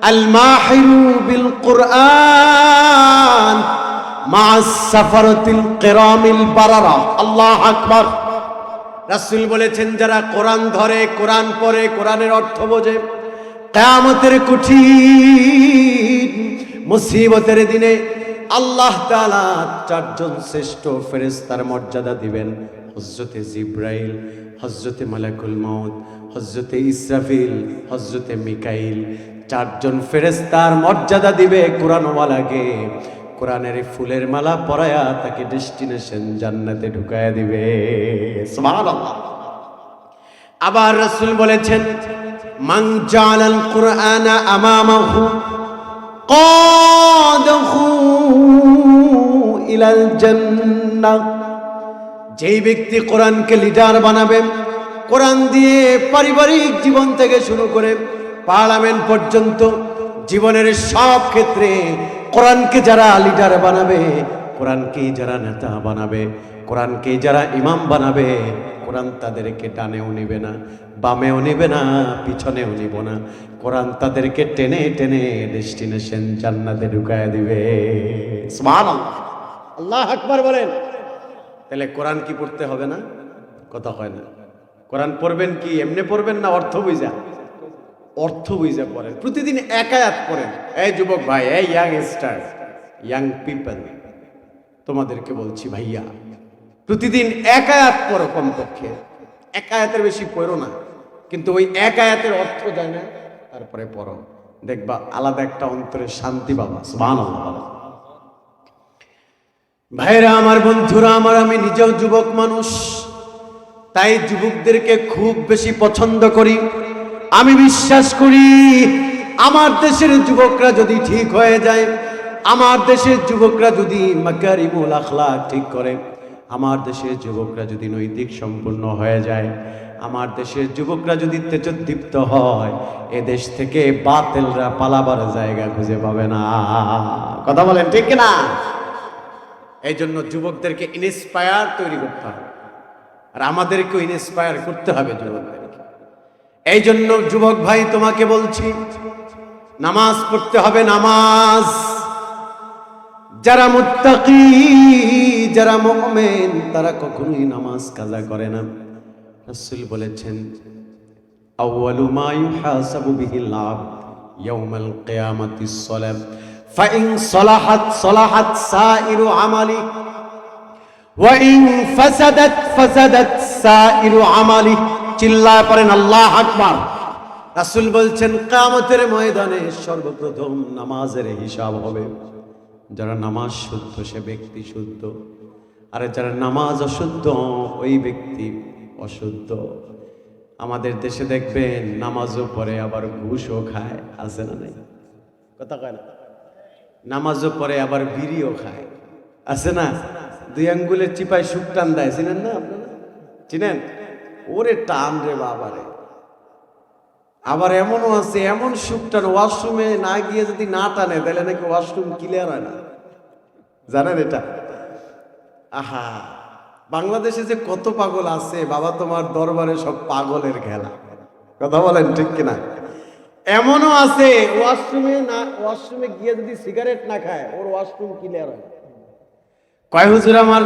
আল মাহিরু বিল কুরআন মা'আস সাফারাতিল কিরামিল বারারা। আল্লাহু আকবার। রাসূল বলেছেন, যারা কোরআন ধরে, কোরআন পড়ে, কোরআনের অর্থ বোঝে, কিয়ামতের কঠিন মুসিবতের দিনে আল্লাহ তাআলা 4 জন শ্রেষ্ঠ ফেরেশতার মর্যাদা দিবেন। হযরতে জিব্রাইল, হযরতে মালাকুল মউত, হযরতে ইসরাফিল, হযরতে মিকাইল, চারজন ফেরেশতার মর্যাদা দিবে কোরআনওয়ালাকে। কোরআনের ফুলের মালা পরায়া তাকে ডেস্টিনেশন জান্নাতে ঢুকায়া দিবে। সুবহানাল্লাহ। আবার রাসূল বলেছেন, মান জাআলাল কুরআনা আমামাহু কাদাহু ইলাল জান্নাহ। যেই ব্যক্তি কোরআনকে লিডার বানাবে, কোরআন দিয়ে পারিবারিক জীবন থেকে শুরু করে পার্লামেন্ট পর্যন্ত জীবনের সব ক্ষেত্রে কোরআনকে যারা লিডার বানাবে, কোরআনকে যারা নেতা বানাবে, কোরআনকে যারা ইমাম বানাবে, কোরআন তাদেরকে ডানেও নিবে না, বামেও নিবে না, পিছনেও নিব না। কোরআন তাদেরকে টেনে টেনে ডেস্টিনেশন জান্নাতে ঢুকায় দিবে। সুবহানাল্লাহ, আল্লাহু আকবার বলেন। তাহলে কোরআন কি পড়তে হবে না? কথা হয় না। কোরআন পড়বেন কি এমনি পড়বেন না অর্থ বুঝা? অর্থ বুঝা পড়েন। প্রতিদিন এক আয়াত পড়েন। এই যুবক ভাই, এই ইয়াং স্টার, ইয়াং পিপল, তোমাদেরকে বলছি ভাইয়া, প্রতিদিন এক আয়াত পড়ো কমপক্ষে। এক আয়াতের বেশি পড়ো না, কিন্তু ওই এক আয়াতের অর্থ জানে না, তারপরে পড়ো, দেখবা আলাদা একটা অন্তরে শান্তি পাবা। সুবহানাল্লাহ। ভাইরা আমার, বন্ধুরা আমার, আমি নিজেও যুবক মানুষ, তাই যুবকদেরকে খুব বেশি পছন্দ করি। আমি বিশ্বাস করি আমার দেশের যুবকরা যদি ঠিক হয়ে যায়, আমার দেশের যুবকরা যদি মাকারিমুল আখলাক ঠিক করে, আমার দেশের যুবকরা যদি নৈতিক সম্পন্ন হয়ে যায়, আমার দেশের যুবকরা যদি তেজোদ্দীপ্ত হয়, এ দেশ থেকে বাতিলরা পালাবার জায়গা খুঁজে পাবে না। কথা বলেন ঠিক কিনা? এই জন্য যুবকদেরকে ইনস্পায়ার তৈরি করতে হবে, আর আমাদেরকেও ইনস্পায়ার করতে হবে যুবকদেরকে। এই জন্য যুবক ভাই তোমাকে বলছি, নামাজ পড়তে হবে। নামাজ, যারা মুত্তাকি, যারা মুমিন, তারা কখনোই নামাজ কাজা করে না। রাসূল বলেছেন, আউয়ালু মা ইউহাসাবু বিহিল আবদ ইয়াউমাল কিয়ামাতিস সালাত ফাইন সালাহাত সালাহাত সাইরু আমালি ওয়া ইন ফাসাদাত ফাসাদাত সাইরু আমালি। চিল্লায় পড়েন আল্লাহু আকবার। রাসূল বলছেন, কিয়ামতের ময়দানে সর্বপ্রথম নামাজের হিসাব হবে। যারা নামাজ শুদ্ধ সে ব্যক্তি শুদ্ধ, আর যারা নামাজ অশুদ্ধ ওই ব্যক্তি অশুদ্ধ। আমাদের দেশে দেখবেন নামাজও পড়ে আবার ঘুষও খায়, আছে না নাই? কথা কয় না? নামাজও পড়ে আবার বিড়িও খায়, আছে না? দুই আঙ্গুলের চিপায় সুখ টান দেয়, চিনেন না আপনারা? চিনেন? ওরে টান রে বাবারে। আবার এমনও আছে, এমন সুখ টান, ওয়াশরুমে না গিয়ে যদি না টানে তাহলে নাকি ওয়াশরুম ক্লিয়ার হয় না। জানেন এটা? আহা, বাংলাদেশে যে কত পাগল আছে বাবা, তোমার দরবারে সব পাগলের খেলা। কথা বলেন ঠিক কিনা? এমনও আছে ওয়াশরুমে গিয়ে যদি সিগারেট না খায় ওর ওয়াশরুম ক্লিয়ার হয়। কয় হুজুর, আমার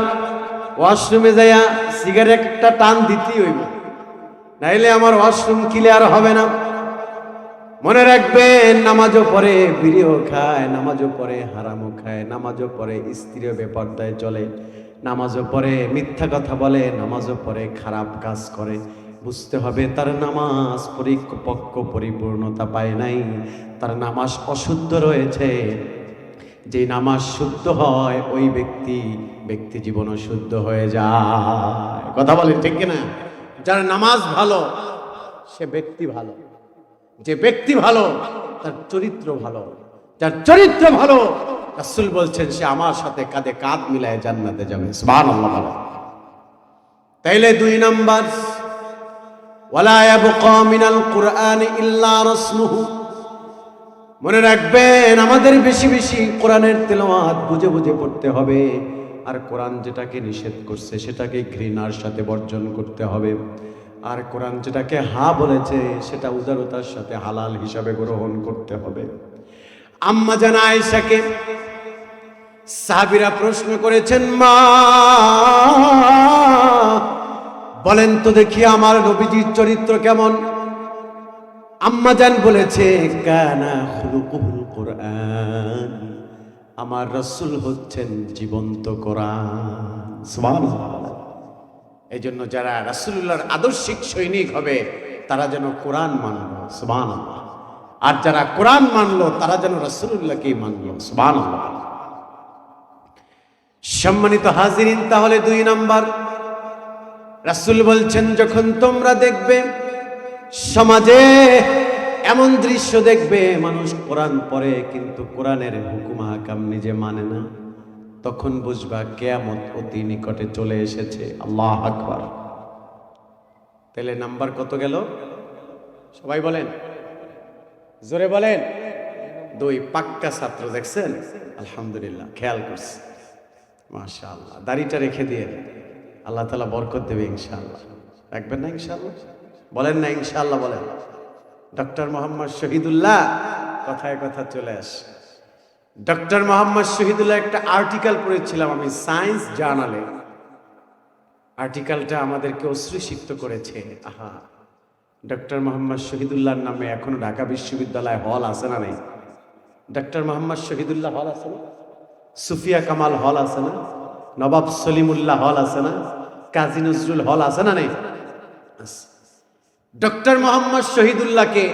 ওয়াশরুমে যাইয়া সিগারেটটা টান দিতেই হইব, নাইলে আমার ওয়াশরুম ক্লিয়ার হবে না। মনে রাখবেন, নামাজও পড়ে বিড়িও খায়, নামাজও পড়ে হারামও খায়, নামাজও পড়ে স্ত্রীও বেপরদায় চলে, নামাজও পড়ে মিথ্যা কথা বলে, নামাজও পড়ে খারাপ কাজ করে। বুঝতে হবে তার নামাজ পরিপক্ক পরিপূর্ণতা পায় নাই, তার নামাজ অশুদ্ধ রয়েছে। যে নামাজ শুদ্ধ হয় ওই ব্যক্তি জীবনও শুদ্ধ হয়ে যায়। কথা বলেন ঠিক কিনা? যার নামাজ ভালো সে ব্যক্তি ভালো, যে ব্যক্তি ভালো তার চরিত্র ভালো, যার চরিত্র ভালো রাসূল বলছেন সে আমার সাথে কাঁধে কাঁধ মিলায় জান্নাতে যাবে। সুবহানাল্লাহ। তাইলে 2 নাম্বার, ওয়ালা ইয়াবকা মিনাল কুরআনি ইল্লা রাসমুহু। মনে রাখবেন, আমাদের বেশি বেশি কোরআনের তেলাওয়াত বুঝে বুঝে পড়তে হবে, আর কোরআন যেটাকে নিষেধ করছে সেটাকে ঘৃণার সাথে বর্জন করতে হবে, আর কোরআন যেটাকে হা বলেছে সেটা উদারতার সাথে হালাল হিসাবে গ্রহণ করতে হবে। আম্মা জান আয়েশাকে সাহাবীরা প্রশ্ন করেছেন, মা বলেন তো দেখি আমার নবীজির চরিত্র কেমন? আম্মা জান বলেছে, কানা খুলুকুল কুরআন, আমার রাসূল হচ্ছেন জীবন্ত কোরআন। সুবহানাল্লাহ। এই জন্য যারা রাসূলুল্লাহর আদর্শিক সৈনিক হবে তারা যেন কোরআন মানলো, সুবহানাল্লাহ। আর যারা কোরআন মানলো তারা যেন রাসূলুল্লাহকেই মানলো, সুবহানাল্লাহ। সম্মানিত হাজিরিন, তাহলে 2 নাম্বার, রাসূল বলছেন যখন তোমরা দেখবে সমাজে এমন দৃশ্য দেখবে মানুষ কোরআন পড়ে কিন্তু কোরআনের হুকুম হাকাম নিজে মানে না, তখন বুঝবা কিয়ামত অতি নিকটে চলে এসেছে। আল্লাহু আকবার। তাহলে নাম্বার কত গেল? সবাই বলেন, জোরে বলেন। 2। পাক্কা ছাত্র দেখছেন, আলহামদুলিল্লাহ, খেয়াল করছে, মাশাআল্লাহ। দাড়িটা রেখে দিয়ে আল্লাহ তাআলা বরকত দেবে ইনশাআল্লাহ। রাখবেন না ইনশাআল্লাহ? বলেন না ইনশাআল্লাহ? বলেন। ডক্টর মোহাম্মদ শহীদুল্লাহ, কথায় কথা চলে আসে। ডক্টর মোহাম্মদ শহীদুল্লাহ একটা আর্টিকেল পড়েছিলাম আমি সায়েন্স জার্নালে। আর্টিকেলটা আমাদেরকে অশ্রুসিক্ত করেছে। আহা, ডক্টর মোহাম্মদ শহীদুল্লাহর নামে এখনো ঢাকা বিশ্ববিদ্যালয় হল আছে না নেই? ডক্টর মোহাম্মদ শহীদুল্লাহ হল আছে না? সুফিয়া কামাল হল আছে না? নবাব সলিমুল্লাহ হল আছে না? কাজী নজরুল হল আছে না নেই? ডক্টর মোহাম্মদ শহীদুল্লাহকে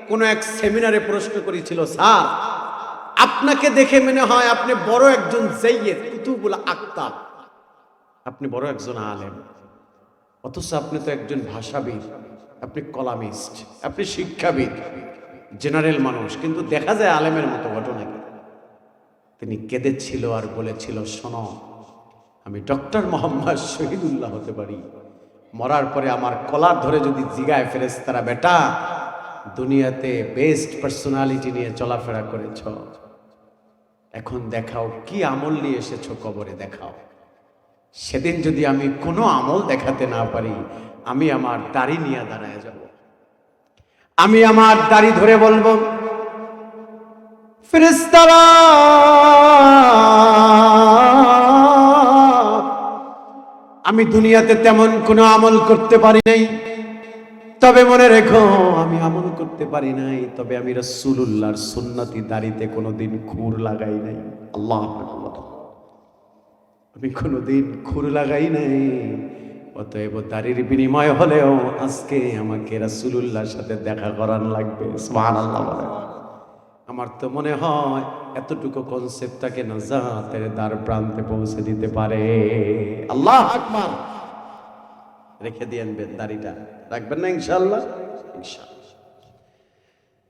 কোন এক সেমিনারে প্রশ্ন করেছিল, স্যার আপনাকে দেখে মনে হয় আপনি বড় একজন সৈয়দ কুতুবুল আকতাব, আপনি বড় একজন আলেম, অথচ আপনি তো একজন ভাষাবিদ, আপনি কলামিস্ট, আপনি শিক্ষাবিদ, জেনারেল মানুষ, কিন্তু দেখা যায় আলেমের মতো ঘটনা। তিনি কেঁদেছিল আর বলেছিল, শোনো, আমি ডক্টর মোহাম্মদ শহীদুল্লাহ হতে পারি, মরার পরে আমার কলার ধরে যদি জিগায় ফেরেশতারা, বেটা দুনিয়াতে বেস্ট পার্সোনালিটি নিয়ে চলাফেরা করেছ, এখন দেখাও কি আমল নিয়ে এসেছো কবরে, দেখাও। সেদিন যদি আমি কোনো আমল দেখাতে না পারি, আমি আমার দাড়ি নিয়ে দাঁড়ায় যাব, আমি আমার দাড়ি ধরে বলবো, ফেরেশতারা আমি দুনিয়াতে তেমন কোনো আমল করতে পারি নাই, তবে মনে রেখো আমি আমল করতে পারি নাই, তবে আমি রাসূলুল্লাহর সুন্নতি দাড়িতে কোনোদিন খুর লাগাই নাই। আল্লাহু আকবার। আমি কোনোদিন খুর লাগাই নাই, অতএব দাড়ির বিনিময় হলেও আজকে আমাকে রাসূলুল্লাহর সাথে দেখা করার লাগবে। সুবহানাল্লাহ। আমার তো মনে হয় এতটুকু কনসেপ্টটাকে নাজাতের দ্বার প্রান্তে পৌঁছে দিতে পারে। আল্লাহু আকবার। রেখে দিয়েন দাড়িটা, রাখবেন না ইনশাআল্লাহ? ইনশাআল্লাহ।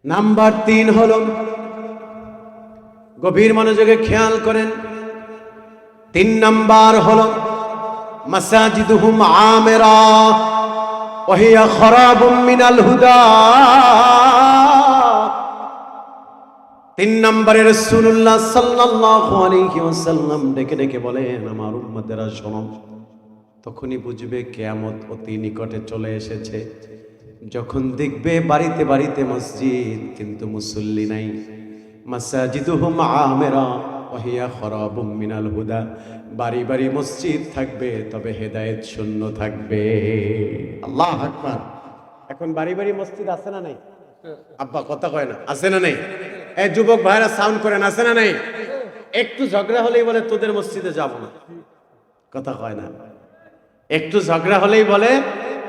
নাম্বার 3 হলো, গভীর মনোযোগে খেয়াল করেন, 3 নাম্বার হলো মাসাজিদুহুম আমিরা ওয়া হিয়া খারাবুম মিনাল হুদা। 3 নম্বরে রাসূলুল্লাহ সাল্লাল্লাহু আলাইহি ওয়াসাল্লাম ডেকে ডেকে বলেন, আমার উম্মতেরা শোনো, তখনই বুঝবে কিয়ামত অতি নিকটে চলে এসেছে যখন দেখবে বাড়িতে বাড়িতে মসজিদ কিন্তু মুসল্লি নাই। মাসাজিদুহুম আমিরা ওয়া হিয়া খারাবুম মিনাল হুদা, বাড়ি বাড়ি মসজিদ থাকবে তবে হেদায়েত শূন্য থাকবে। আল্লাহু আকবার। এখন বাড়ি বাড়ি মসজিদ আছে না নাই? আব্বা কথা কয় না, আছে না নাই? এই যুবক ভাইরা সাউন্ড করেন, আছে না নাই? একটু ঝগড়া হলেই বলে তোদের মসজিদে যাব না, কথা কয় না। একটু ঝগড়া হলেই বলে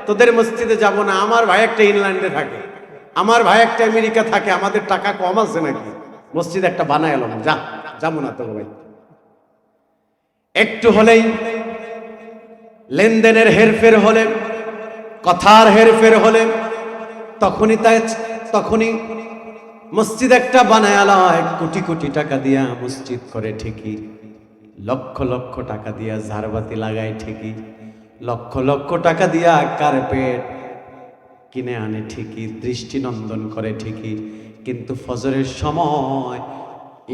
তোদের মসজিদে যাব না। আমার ভাই একটা ইংল্যান্ডে থাকে, আমার ভাই একটা আমেরিকা থাকে, আমাদের টাকা কম আছে নাকি, মসজিদ একটা বানায় এলাম, যা যাবো না তো ভাই। একটু হলেই লেনদেনের হেরফের হলে, কথার হেরফের হলে তখনই মসজিদ একটা বানায় আলায়, কোটি কোটি টাকা দিয়া মসজিদ করে ঠিকই, লক্ষ লক্ষ টাকা দিয়া ঝাড়বাতি লাগায় ঠিকই, লক্ষ লক্ষ টাকা দিয়া কার্পেট কিনে আনে ঠিকই, দৃষ্টিনন্দন করে ঠিকই, কিন্তু ফজরের সময়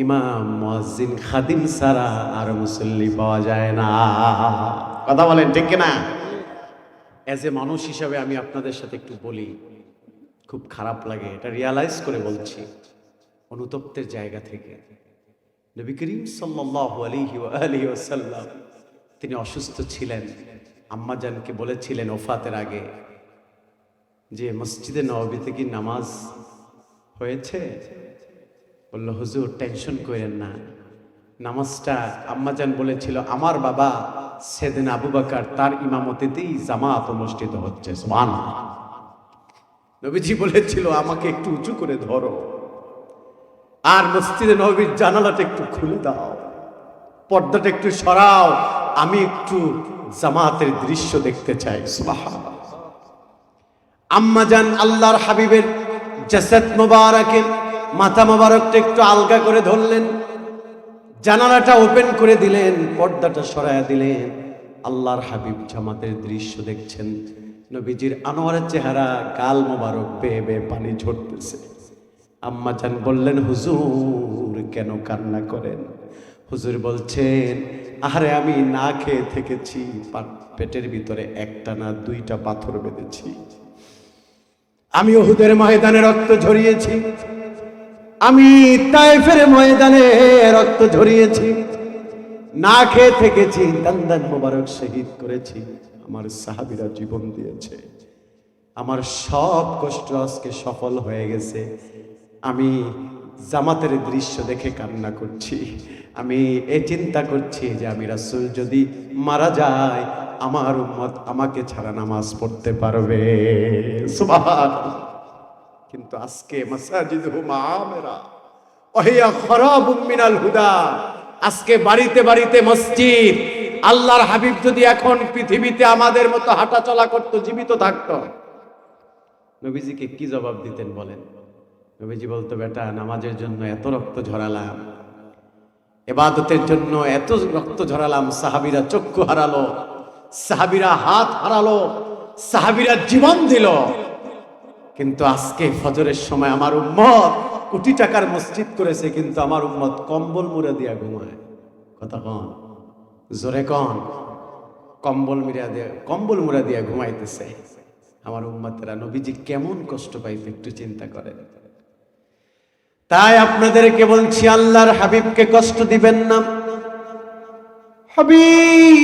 ইমাম মুয়াজ্জিন খাদিম ছাড়া আর মুসল্লি পাওয়া যায় না। কথা বলেন ঠিক কিনা? এজ এ মানুষ হিসাবে আমি আপনাদের সাথে একটু বলি, খুব খারাপ লাগে, এটা রিয়ালাইজ করে বলছি, অনুতপ্তের জায়গা থেকে। নবী করিম সাল্লাল্লাহু আলাইহি ওয়া আলিহি ওয়াসাল্লাম তিনি অসুস্থ ছিলেন, আম্মা জানকে বলেছিলেন ওফাতের আগে যে মসজিদে নববীতে কি নামাজ হয়েছে? বলল, হুজুর টেনশন করেন না, নামাজটা আম্মা জান বলেছিল আমার বাবা সেদিন আবু বকর তার ইমামতিতেই জামাত অনুষ্ঠিত হচ্ছে। সুবহানাল্লাহ। নবীজি বলেছিল আমাকে একটু উঁচু করে ধরো, আর মসজিদে নববীর জানালাটা একটু খুলে দাও, পর্দাটা একটু সরাও, আমি একটু জামাতের দৃশ্য দেখতে চাই। সুবহানাল্লাহ। আম্মা জান আল্লাহর হাবিবের জাসাদ মোবারকে মাথা মোবারকটা একটু আলগা করে ধরলেন, জানালাটা ওপেন করে দিলেন, পর্দাটা সরায়া দিলেন। আল্লাহর হাবিব জামাতের দৃশ্য দেখছেন। নবীজির আনোয়ারের চেহারা, গাল মোবারক বেয়ে বেয়ে পানি ঝরতেছে। আম্মা জান বললেন, হুজুর কেন কান্না করেন? হুজুর বলছেন, আরে আমি না খেয়ে থেকেছি, পেটের ভিতরে একটা না দুইটা পাথর বেঁধেছি, আমি উহুদের ময়দানে রক্ত ঝরিয়েছি, আমি তায়েফের ময়দানে রক্ত ঝরিয়েছি, না খেয়ে থেকেছি, দান্দান মোবারক শহীদ করেছি, আমার সাহাবীরা জীবন দিয়েছে, আমার সব কষ্ট আজকে সফল হয়ে গেছে। আমি জামাতের দৃশ্য দেখে কান্না করছি। আমি এই চিন্তা করছি যে আমি রাসূল যদি মারা যায়, আমার উম্মত আমাকে ছাড়া নামাজ পড়তে পারবে। সুবহানাল্লাহ। কিন্তু আজকে মাসাজিদুহুম আমিরা ওয়া হিয়া খারাবুম মিনাল হুদা, আজকে বাড়িতে বাড়িতে মসজিদ। আল্লাহর হাবিব যদি এখন পৃথিবীতে আমাদের মতো হাঁটা চলা করত, জীবিত থাকতো, নবীজিকে কি জবাব দিতেন বলেন? নবীজি বলতো, বেটা নামাজের জন্য এত রক্ত ঝরালাম, ইবাদতের জন্য এত রক্ত ঝরালাম, সাহাবীরা চক্ষু হারালো, সাহাবীরা হাত হারালো, সাহাবীরা জীবন দিল, কিন্তু আজকে ফজরের সময় আমার উম্মত কোটি টাকার মসজিদ করেছে, কিন্তু আমার উম্মত কম্বল মুড়া দিয়া ঘুমায়। কথা কন, জোরে কন, কম্বল মুড়া দিয়া ঘুমাইতেছে। আমার উম্মতেরা নবীজি কেমন কষ্ট পাইতে একটু চিন্তা করেন। তাই আপনাদেরকে বলছি, আল্লাহর হাবিবকে কষ্ট দিবেন না। হাবিব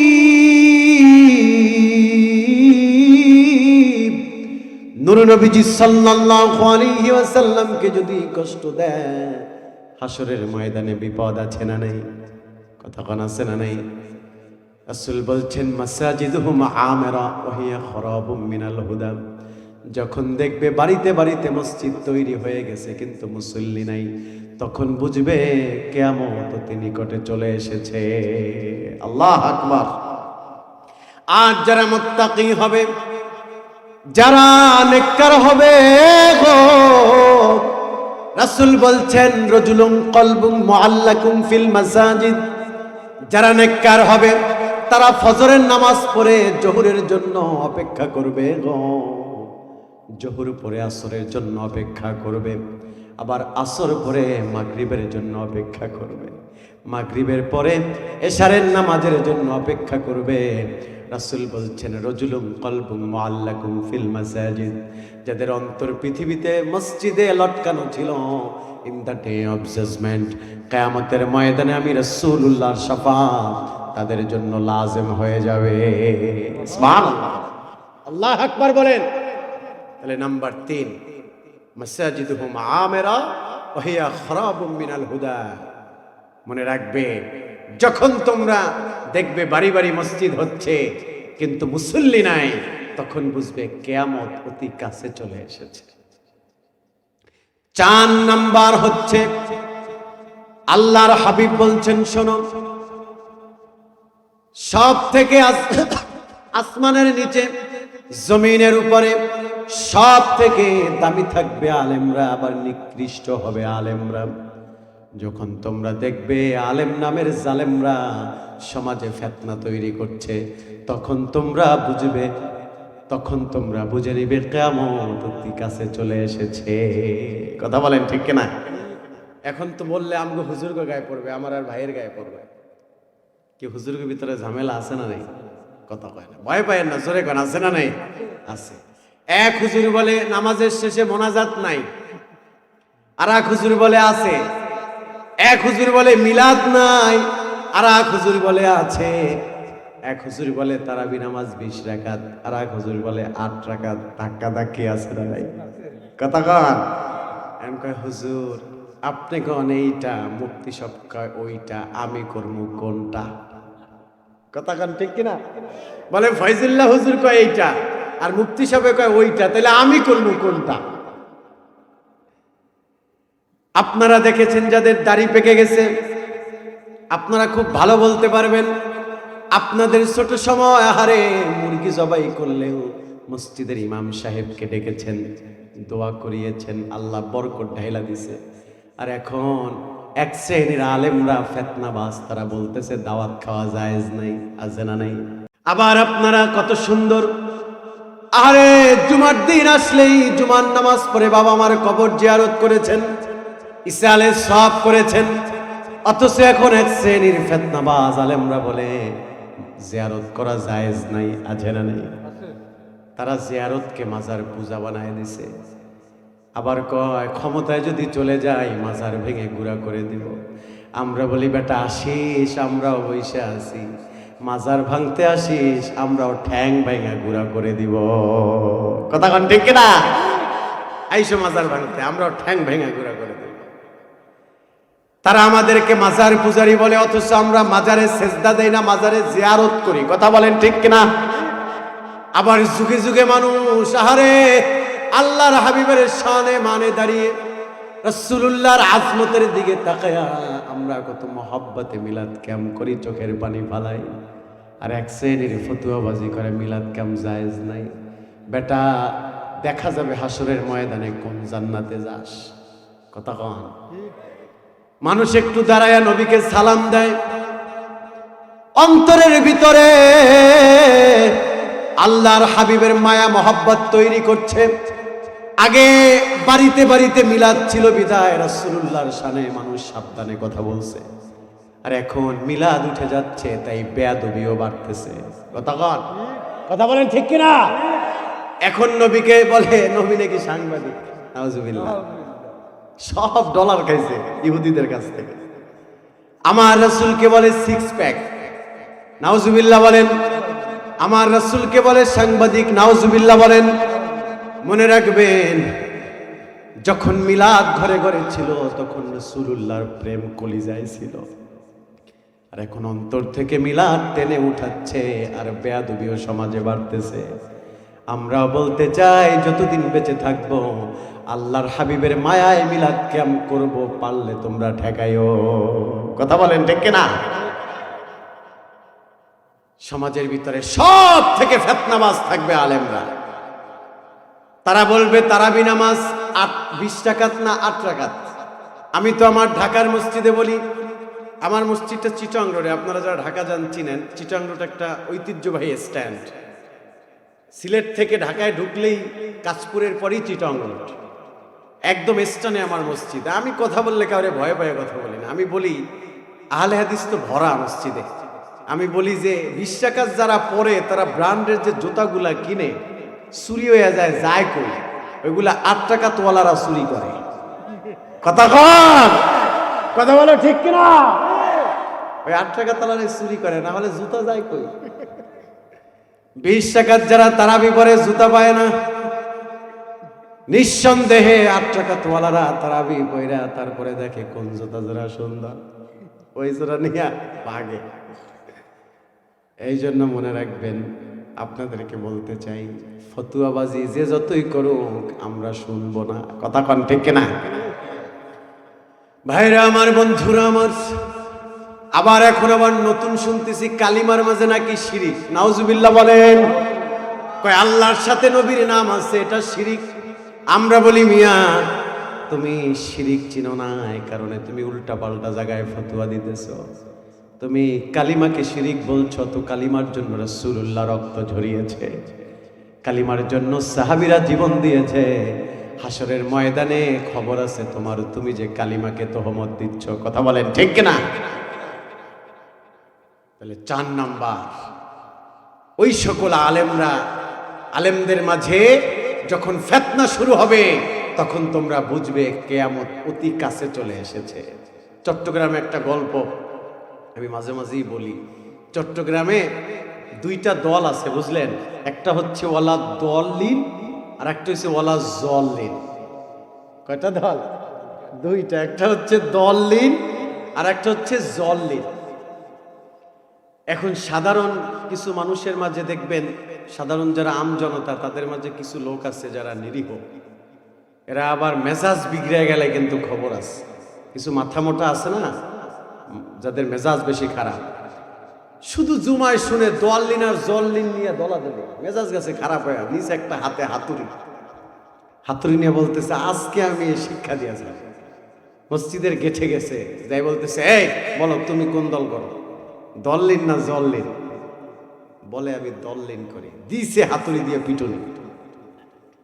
নূর নবীজি সাল্লাল্লাহু আলাইহি ওয়াসাল্লামকে যদি কষ্ট দেয়, হাসরের ময়দানে বিপদ আছে না নাই? কথা কোন আছে না নাই? রাসূল বলছেন, মাসাজিদুহুম আমিরা ওয়া হিয়া খারাবুম মিনাল হুদা, যখন দেখবে বাড়িতে বাড়িতে মসজিদ তৈরি হয়ে গেছে কিন্তু মুসল্লি নাই, তখন বুঝবে কিয়ামত অতি নিকটে চলে এসেছে। আল্লাহু আকবার। আর যারা মুত্তাকি হবে, যারা নেককার হবে গো, রাসূল বলছেন, রাজুলুন কলবুন মুআল্লাকুন ফিল মাসাজিদ, যারা নেককার হবে তারা ফজরের নামাজ পড়ে জোহরের জন্য অপেক্ষা করবে গো, জোহর পরে আসরের জন্য অপেক্ষা করবে, আবার আসর পরে মাগরিবের জন্য অপেক্ষা করবে, মাগরিবের পরে এশারের নামাজের জন্য অপেক্ষা করবে। রাসূল বলছেন, রাজুলুন কলবুন মুআল্লাকুন ফিল মাসাজিদ, যাদের অন্তর পৃথিবীতে মসজিদে লটকানো ছিল, in the day of judgement, কিয়ামতের ময়দানে আমি রাসূলুল্লাহর শাফাআত তাদের জন্য লাজিম হয়ে যাবে। সুবহানাল্লাহ, আল্লাহু আকবার বলেন। তাহলে নাম্বার 3, মাসাজিদুহুম আমিরা ওয়া হিয়া খারাবুম মিনাল হুদা। মনে রাখবে, যখন তোমরা দেখবে বাড়ি বাড়ি মসজিদ হচ্ছে কিন্তু মুসল্লি নাই, তখন বুঝবে কিয়ামত অতি কাছে চলে এসেছে। 4 নাম্বার হচ্ছে, আল্লাহর হাবিব বলছেন, শোনো, সব থেকে আসমানের নিচে জমিনের উপরে সব থেকে দামি থাকবে আলেমরা, আবার নিকৃষ্ট হবে আলেমরা। যখন তোমরা দেখবে আলেম নামের জালেমরা সমাজে ফিতনা তৈরি করছে, তখন তোমরা বুঝে নিবে কিয়ামত অতি কাছে চলে এসেছে। কথা বলেন ঠিক কিনা? এখন তো বললে আমগো হুজুরকে গায়ে পড়বে, আমার আর ভাইয়ের গায়ে পড়বে। কি হুজুরের ভিতরে ঝামেলা আছে না নাই? কথা কয় না, ভয় পায় না, জোরে কন, আছে না নাই? আছে। এক হুজুর বলে নামাজের শেষে মোনাজাত নাই, আর এক হুজুর বলে আছে। এক হুজুর বলে মিলাদ নাই, আর এক হুজুর বলে আছে। এক হুজুর বলে তারাবি নামাজ 20 রাকাত, আর এক হুজুর বলে 8 রাকাত। ধাক্কা ধাক্কি আছে না নাই? কথা কন। আমি কয়, হুজুর আপনি কন এইটা, মুক্তি সব কয় ওইটা, আমি করবো কোনটা? কথা কান ঠিক কিনা? বলে ফয়জুল্লাহ হুজুর কয় এইটা আর মুফতি সাহেব কয় ওইটা, তাহলে আমি করব কোনটা? আপনারা দেখেছেন যাদের দাড়ি পেকে গেছে, আপনারা খুব ভালো বলতে পারবেন। আপনাদের ছোট সময় আহারে মুরগি জবাই করলেও মসজিদের ইমাম সাহেবকে ডেকেছেন, দোয়া করিয়েছেন, আল্লাহ বরকত ঢাইলা দিছে। আর এখন এক শ্রেণীর আলেমরা ফেতনাবাজ, তারা বলতেছে দাওয়াত খাওয়া জায়েজ নাই, আছে না নাই? আবার আপনারা কত সুন্দর আরে জুমার দিন আসলেই জুমার নামাজ পড়ে বাবা মার কবর জিয়ারত করেছেন, ইসালে সওয়াব করেছেন। অথচ এখন এক শ্রেণীর ফেতনাবাজ আলেমরা বলে জিয়ারত করা জায়েজ নাই, আছে না নাই? তারা জিয়ারতকে মাজার পূজা বানায় দিছে। আবার কয় ক্ষমতায় যদি চলে যায় মাজার ভেঙে গুঁড়া করে দিব। আমরা বলি বেটা আসিস, আমরাও বসে আছি, মাজার ভাঙতে আসিস, আমরাও ঠ্যাং ভেঙে গুঁড়া করে দিব। কথা কন ঠিক কিনা? আইসো মাজার ভাঙতে, আমরাও ঠ্যাং ভেঙে গুঁড়া করে দিব। তারা আমাদেরকে মাজার পূজারি বলে, অথচ আমরা মাজারে সেজদা দেই না, মাজারে জিয়ারত করি। কথা বলেন ঠিক কিনা? আবার যুগে যুগে মানুষ আহারে আল্লাহর হাবিবের শানে মানে দাঁড়িয়ে রাসূলুল্লাহর আজমতের দিকে তাকায়া আমরা কত মহব্বতে মিলাদ ক্যাম্প করি, চোখের পানি ফালাই। আর এক শ্রেণীর ফতুয়াবাজি করে মিলাদ ক্যাম্প জায়েজ নাই। বেটা দেখা যাবে হাসরের ময়দানে কোন জান্নাতে যাস। কথা কন। মানুষ একটু দাঁড়ায়া নবীকে সালাম দেয়, অন্তরের ভিতরে আল্লাহর হাবিবের মায়া মহব্বত তৈরি করছে। আগে বাড়িতে বাড়িতে মিলাদ ছিল বিদায় রাসূলুল্লাহর শানে মানুষ সাবধানে কথা বলছে। আর এখন মিলাদ উঠে যাচ্ছে, তাই বেয়াদবিও বাড়তেছে। কথা কন, কথা বলেন ঠিক কিনা? এখন নবীকে বলে নবী নাকি সাংবাদিক। নাউজুবিল্লাহ, সব ডলার খাইছে ইহুদিদের কাছ থেকে। আমার রাসূলকে বলে সিক্স প্যাক। নাউজুবিল্লাহ বলেন। আমার রাসূলকে বলে সাংবাদিক। নাউজুবিল্লাহ বলেন। মনে রাখবেন, যখন মিলাদ ঘরে ঘরে ছিল তখন রাসূলুল্লাহর প্রেম কলিজায় ছিল। আর এখন অন্তর থেকে মিলাদ টেনে উঠাচ্ছে, আর বেয়াদবিও সমাজে বাড়তেছে। আমরা বলতে চাই যতদিন বেঁচে থাকবো আল্লাহর হাবিবের মায়ায় মিলাদ ক্যাম্প করব, পারলে তোমরা ঠেকাইও। কথা বলেন ঠিক কিনা? সমাজের ভিতরে সব থেকে ফিতনাবাজ থাকবে আলেমরা। তারা বলবে তারাবি নামাজ 20 রাকাত না 8 রাকাত। আমি তো আমার ঢাকার মসজিদে বলি, আমার মসজিদটা চিটাং রোডে, আপনারা যারা ঢাকা যান চিনেন, চিটাং রোড একটা ঐতিহ্যবাহী স্ট্যান্ড। সিলেট থেকে ঢাকায় ঢুকলেই কাশপুরের পরই চিটাং রোড, একদম স্টানে আমার মসজিদ। আমি কথা বললে কাউরে ভয়ে ভয়ে কথা বলি না। আমি বলি আহলে হাদিস তো ভরা মসজিদে। আমি বলি যে 20 রাকাত যারা পড়ে তারা ব্র্যান্ডের যে জুতাগুলা কিনে চুরি হয়ে যায়, যায় কই, ওইগুলা 8 টাকাত ওয়ালারা চুরি করে। কথা কন, কথা বলো ঠিক কিনা? ওই 8 টাকা তালারে চুরি করে, না হলে জুতা যায় কই? 20 টাকাত যারা তারাবি পড়ে জুতা পায় না, নিঃসন্দেহে 8 টাকাত ওয়ালারা তারাবি পয়রা তারপরে দেখে কোন জুতা জোড়া সুন্দর, ওই জোড়া নিয়ে ভাগে। এই জন্য মনে রাখবেন, আপনাদেরকে বলতে চাই ফতুয়াবাজি যে যতই করুক আমরা শুনবো না। কথা কন ঠিক কিনা? ভাইরা আমার, বন্ধুরা আমার, আবার এখন আবার নতুন শুনতেছি কালিমার মাঝে নাকি শিরিক। নাউজুবিল্লাহ বলেন। কয় আল্লাহর সাথে নবীর নাম আছে, এটা শিরিক। আমরা বলি মিয়া তুমি শিরিক চিনো না, এই কারণে তুমি উল্টা পাল্টা জায়গায় ফতোয়া দিতেছো। তুমি কালিমাকে শিরিক বলছো, তো কালিমার জন্য রাসূলুল্লাহ রক্ত ঝরিয়েছে, কালিমার জন্য সাহাবীরা জীবন দিয়েছে। হাসরের ময়দানে খবর আছে তোমার, তুমি যে কালিমাকে তোহমত দিচ্ছ। কথা বলেন ঠিক কিনা? তাহলে 4 নাম্বার, ওই সকল আলেমরা, আলেমদের মাঝে যখন ফিতনা শুরু হবে তখন তোমরা বুঝবে কিয়ামত অতি কাছে চলে এসেছে। চট্টগ্রামে একটা গল্প আমি মাঝে মাঝেই বলি। চট্টগ্রামে 2টা দল আছে, বুঝলেন? একটা হচ্ছে ওয়ালা দলিন আর একটা হচ্ছে ওয়ালা জলিন। কয়টা দল? 2টা। একটা হচ্ছে দলিন আর একটা হচ্ছে জলিন। এখন সাধারণ কিছু মানুষের মাঝে দেখবেন, সাধারণ যারা আম জনতা, তাদের মাঝে কিছু লোক আছে যারা নিরীহ, এরা আবার মেজাজ বিগড়ে গেলে কিন্তু খবর আছে। কিছু মাথা মোটা আছে না, যাদের মেজাজ বেশি খারাপ, শুধু জুমায় শুনে দোয়াল্লিন আর জল্লিন নিয়ে দলা দেবে, মেজাজ গেছে খারাপ হয়ে, নিচে একটা হাতে হাতুড়ি নিয়ে বলতেছে আজকে আমি এই শিক্ষা দিয়েছি। মসজিদের গেটে গেছে, যাই বলতেছে এই বলো তুমি কোন দল করো, দল্লিন না জল্লিন? বলে আমি দল্লিন করি। দিছে হাতুড়ি দিয়ে পিটুনি।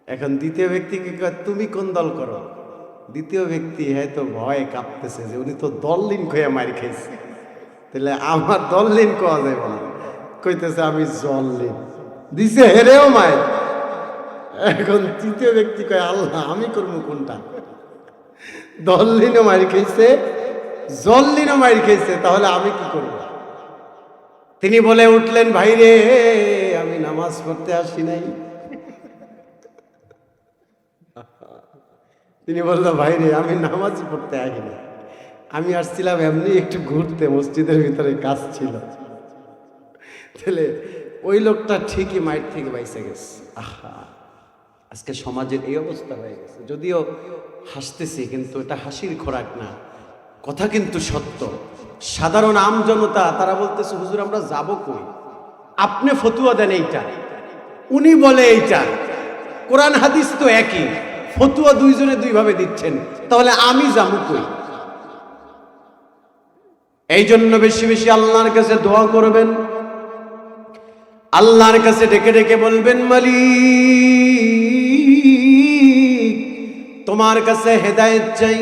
এখন দ্বিতীয় ব্যক্তিকে কয় তুমি কোন দল করো? দ্বিতীয় ব্যক্তি হয়তো ভয়ে কাঁপতেছে যে উনি তো দল্লিন খয়ে মারি খেয়েছে, তাহলে আমার দল্লিন কোয়া যাবে না, কইতেছে আমি জল্লিন। দিছে হেরেও মায়ের। এখন তৃতীয় ব্যক্তি কয় আল্লাহ আমি করবো কোনটা? দল্লিনও মারি খেয়েছে, জল্লিনও মারি খেয়েছে, তাহলে আমি কি করব? তিনি বলে উঠলেন ভাই রে, আমি নামাজ পড়তে আসি নাই। তিনি বললো ভাই রে, আমি নামাজ পড়তে আসি না, আমি আসছিলাম এমনি একটু ঘুরতে, মসজিদের ভিতরে কাজ ছিল। তাহলে ওই লোকটা ঠিকই মাইর থেকে বাইসে গেছে। আহা, আজকে সমাজের এই অবস্থা হয়ে গেছে। যদিও হাসতেছি, কিন্তু এটা হাসির খোরাক না, কথা কিন্তু সত্য। সাধারণ আম জনতা তারা বলতেছে হুজুর আমরা যাব কই? আপনি ফতুয়া দেন এইটা, উনি বলে এইটা, কোরআন হাদিস তো একই, ফতুয়া দুইজনে দুইভাবে দিচ্ছেন, তাহলে আমি যাবো কই? এই জন্য বেশি বেশি আল্লাহর কাছে দোয়া করবেন, আল্লাহর কাছে ডেকে ডেকে বলবেন মালিক তোমার কাছে হেদায়েত চাই।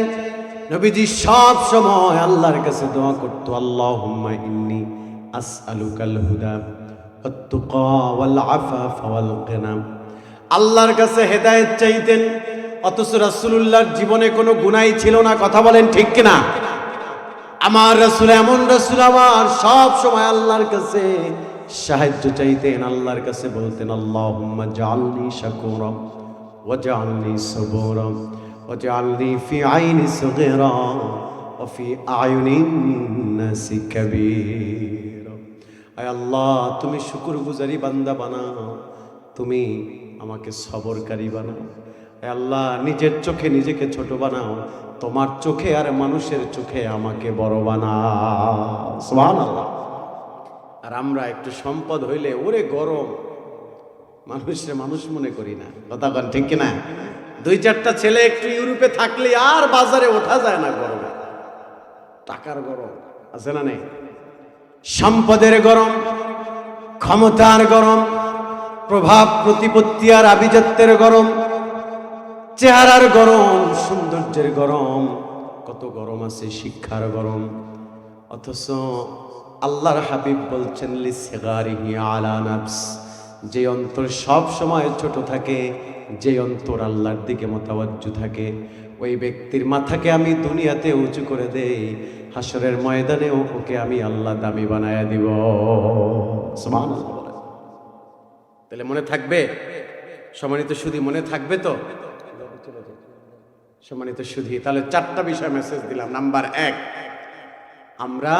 নবীজি সব সময় আল্লাহর কাছে দোয়া করতো, আল্লাহুম্মা ইন্নী আসআলুকাল হুদা ওয়াত তুকা ওয়াল আফাফা ওয়াল গিনা। আল্লাহর কাছে হেদায়েত চাইতেন, অথচ রাসূলুল্লাহর জীবনে কোনো গুনাহ ছিল না। কথা বলেন ঠিক কিনা? আমার রাসূল এমন রাসূল, আমার সব সময় আল্লাহর কাছে সাহায্য চাইতেন, আল্লাহর কাছে বলতেন আল্লাহুম্মা জাআলনি শাকুরা ওয়া জাআলনি সাবুরা ওয়া জাআলনি ফি আইনি সগীরা ওয়া ফি আয়ুনিন নাসি কাবীরা। আয় আল্লাহ, তুমি শুকরগুজারি বান্দা বানাও, তুমি আমাকে সবরকারী বানাও। আয় আল্লাহ, নিজের চোখে নিজেকে ছোট বানাও, তোমার চোখে আর মানুষের চোখে আমাকে বড় বানাও। সুবহানাল্লাহ। আর আমরা একটু সম্পদ হইলে ওরে গরম, মানুষ মনে করি না। কথা বলেন ঠিক কিনা? দুই চারটা ছেলে একটু ইউরোপে থাকলে আর বাজারে ওঠা যায় না গরমে। টাকার গরম আছে না নেই? সম্পদের গরম, ক্ষমতার গরম, প্রভাব প্রতিপত্তি আর আভিজাত্যের গরম, চেহারার গরম, সৌন্দর্যের গরম, কত গরম আছে, শিক্ষার গরম। অথচ আল্লাহর হাবিব বলছেন লিসগারিহি আলা নাফস, যে অন্তর সব সময় ছোট থাকে, যে অন্তর আল্লাহর দিকে মুতাওয়াজ্জু থাকে, ওই ব্যক্তির মাথাকে আমি দুনিয়াতে উঁচু করে দেই, হাসরের ময়দানেও ওকে আমি আল্লাহ দামি বানায়া দিব। সুবহানাল্লাহ। তাহলে মনে থাকবে সম্মানিত সুধী, মনে থাকবে তো সম্মানিত সুধী? তাহলে চারটা বিষয় মেসেজ দিলাম। নাম্বার 1, আমরা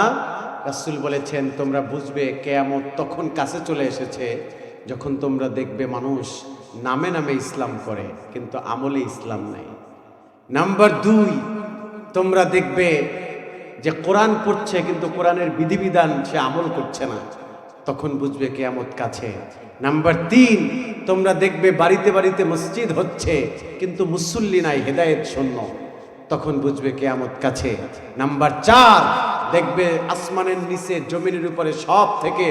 রাসূল বলেছেন তোমরা বুঝবে কিয়ামত তখন কাছে চলে এসেছে যখন তোমরা দেখবে মানুষ নামে নামে ইসলাম করে কিন্তু আমলে ইসলাম নাই। নাম্বার 2, তোমরা দেখবে যে কোরআন পড়ছে কিন্তু কোরআনের বিধিবিধান সে আমল করছে না, তখন বুঝবে কিয়ামত কাছে। নাম্বার 3, তোমরা দেখবে বাড়িতে বাড়িতে মসজিদ হচ্ছে কিন্তু মুসল্লি নাই, হেদায়েত শূন্য, তখন বুঝবে কিয়ামত কাছে। নাম্বার 4, দেখবে আসমানের নিচে জমিনের উপরে সব থেকে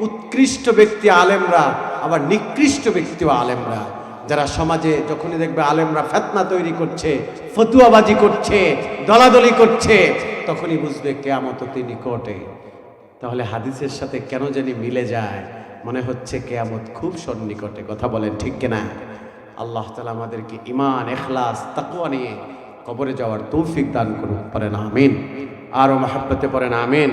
উৎকৃষ্ট ব্যক্তি আলেমরা, আবার নিকৃষ্ট ব্যক্তিও আলেমরা। যারা সমাজে যখনই দেখবে আলেমরা ফিতনা তৈরি করছে, ফতুয়াবাজি করছে, দলাদলি করছে, তখনই বুঝবে কিয়ামত অতি নিকটে। তাহলে হাদিসের সাথে কেন জানি মিলে যায়, মনে হচ্ছে কিয়ামত খুব সন্নিকটে। কথা বলেন ঠিক কিনা? আল্লাহ তাআলা আমাদেরকে ঈমান, ইখলাস, তাকওয়া নিয়ে কবরে যাওয়ার তৌফিক দান করুন। পড়েন আমিন। আরো মহব্বতে পড়েন আমিন।